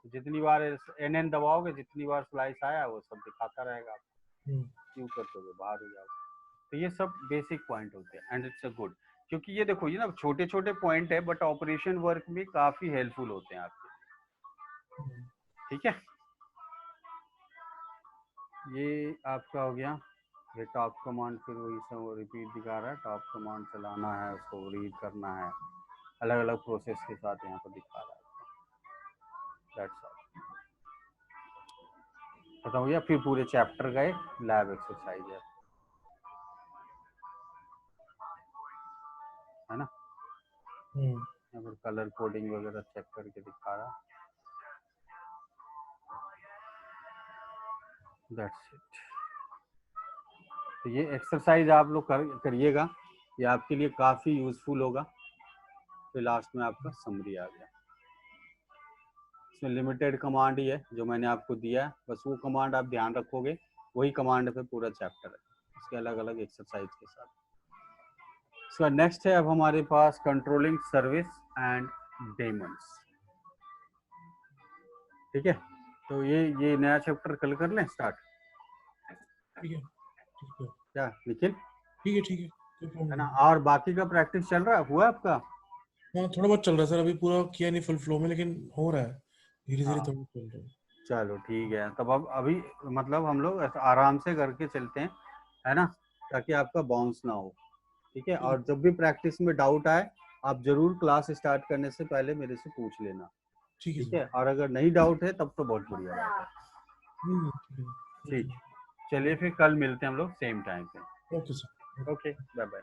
जितनी बार NN दबाओगे जितनी बार स्लाइस आया वो सब दिखाता रहेगा आपको, क्यों करते हो बाहर हो जाओगे। तो ये सब बेसिक पॉइंट होते हैं, एंड इट्स अ गुड, क्योंकि ये देखो ये ना छोटे छोटे पॉइंट है, बट ऑपरेशन वर्क में काफी हेल्पफुल होते हैं आपके, ठीक है। ये आपका हो गया ये टॉप कमांड फिर वही सब रिपीट दिखा रहा है, टॉप कमांड चलाना है, उसको रीड करना है, अलग अलग प्रोसेस के साथ यहाँ पर दिखा रहा है। दैट्स ऑल, खत्म हो गया। फिर पूरे चैप्टर का एक लैब एक्सरसाइज है ना। यहाँ पर कलर कोडिंग वगैरह चेक करके दिखा रहा। That's it. तो ये एक्सरसाइज आप लोग करिएगा, ये आपके लिए काफ़ी यूजफुल होगा। फिर लास्ट में आपका समरी आ गया। इसमें लिमिटेड कमांड ही है जो मैंने आपको दिया है, बस वो कमांड आप ध्यान रखोगे, वही कमांड पे पूरा चैप्टर है, इसके अलग अलग एक्सरसाइज के साथ। इसका नेक्स्ट है अब हमारे पास कंट्रोलिंग सर्विस एंड डेमन्स। ठीक है, तो ये नया चैप्टर कल कर लें स्टार्ट। ठीक है ठीक है क्या निखिल, ठीक है ठीक है, कोई प्रॉब्लम है ना। नहीं। और बाकी का प्रैक्टिस चल रहा हुआ आपका? हाँ थोड़ा बहुत चल रहा है सर, अभी पूरा किया नहीं फुल फ्लो में, लेकिन हो रहा है धीरे धीरे, हाँ थोड़ा चल रहा है। चलो ठीक है, तब अब अभी मतलब हम लोग ऐसे आराम से करके चलते हैं, है ना, ताकि आपका बाउंस ना हो। ठीक है, ठीक और जब भी प्रैक्टिस में डाउट आए आप जरूर क्लास स्टार्ट करने से पहले मेरे से पूछ लेना। ठीक है ठीक सर। है, और अगर नहीं डाउट है तब तो बहुत बढ़िया बात ठीक है है। ओके ठीक, चलिए फिर कल मिलते हैं हम लोग सेम टाइम पे। Okay sir. Okay, bye bye.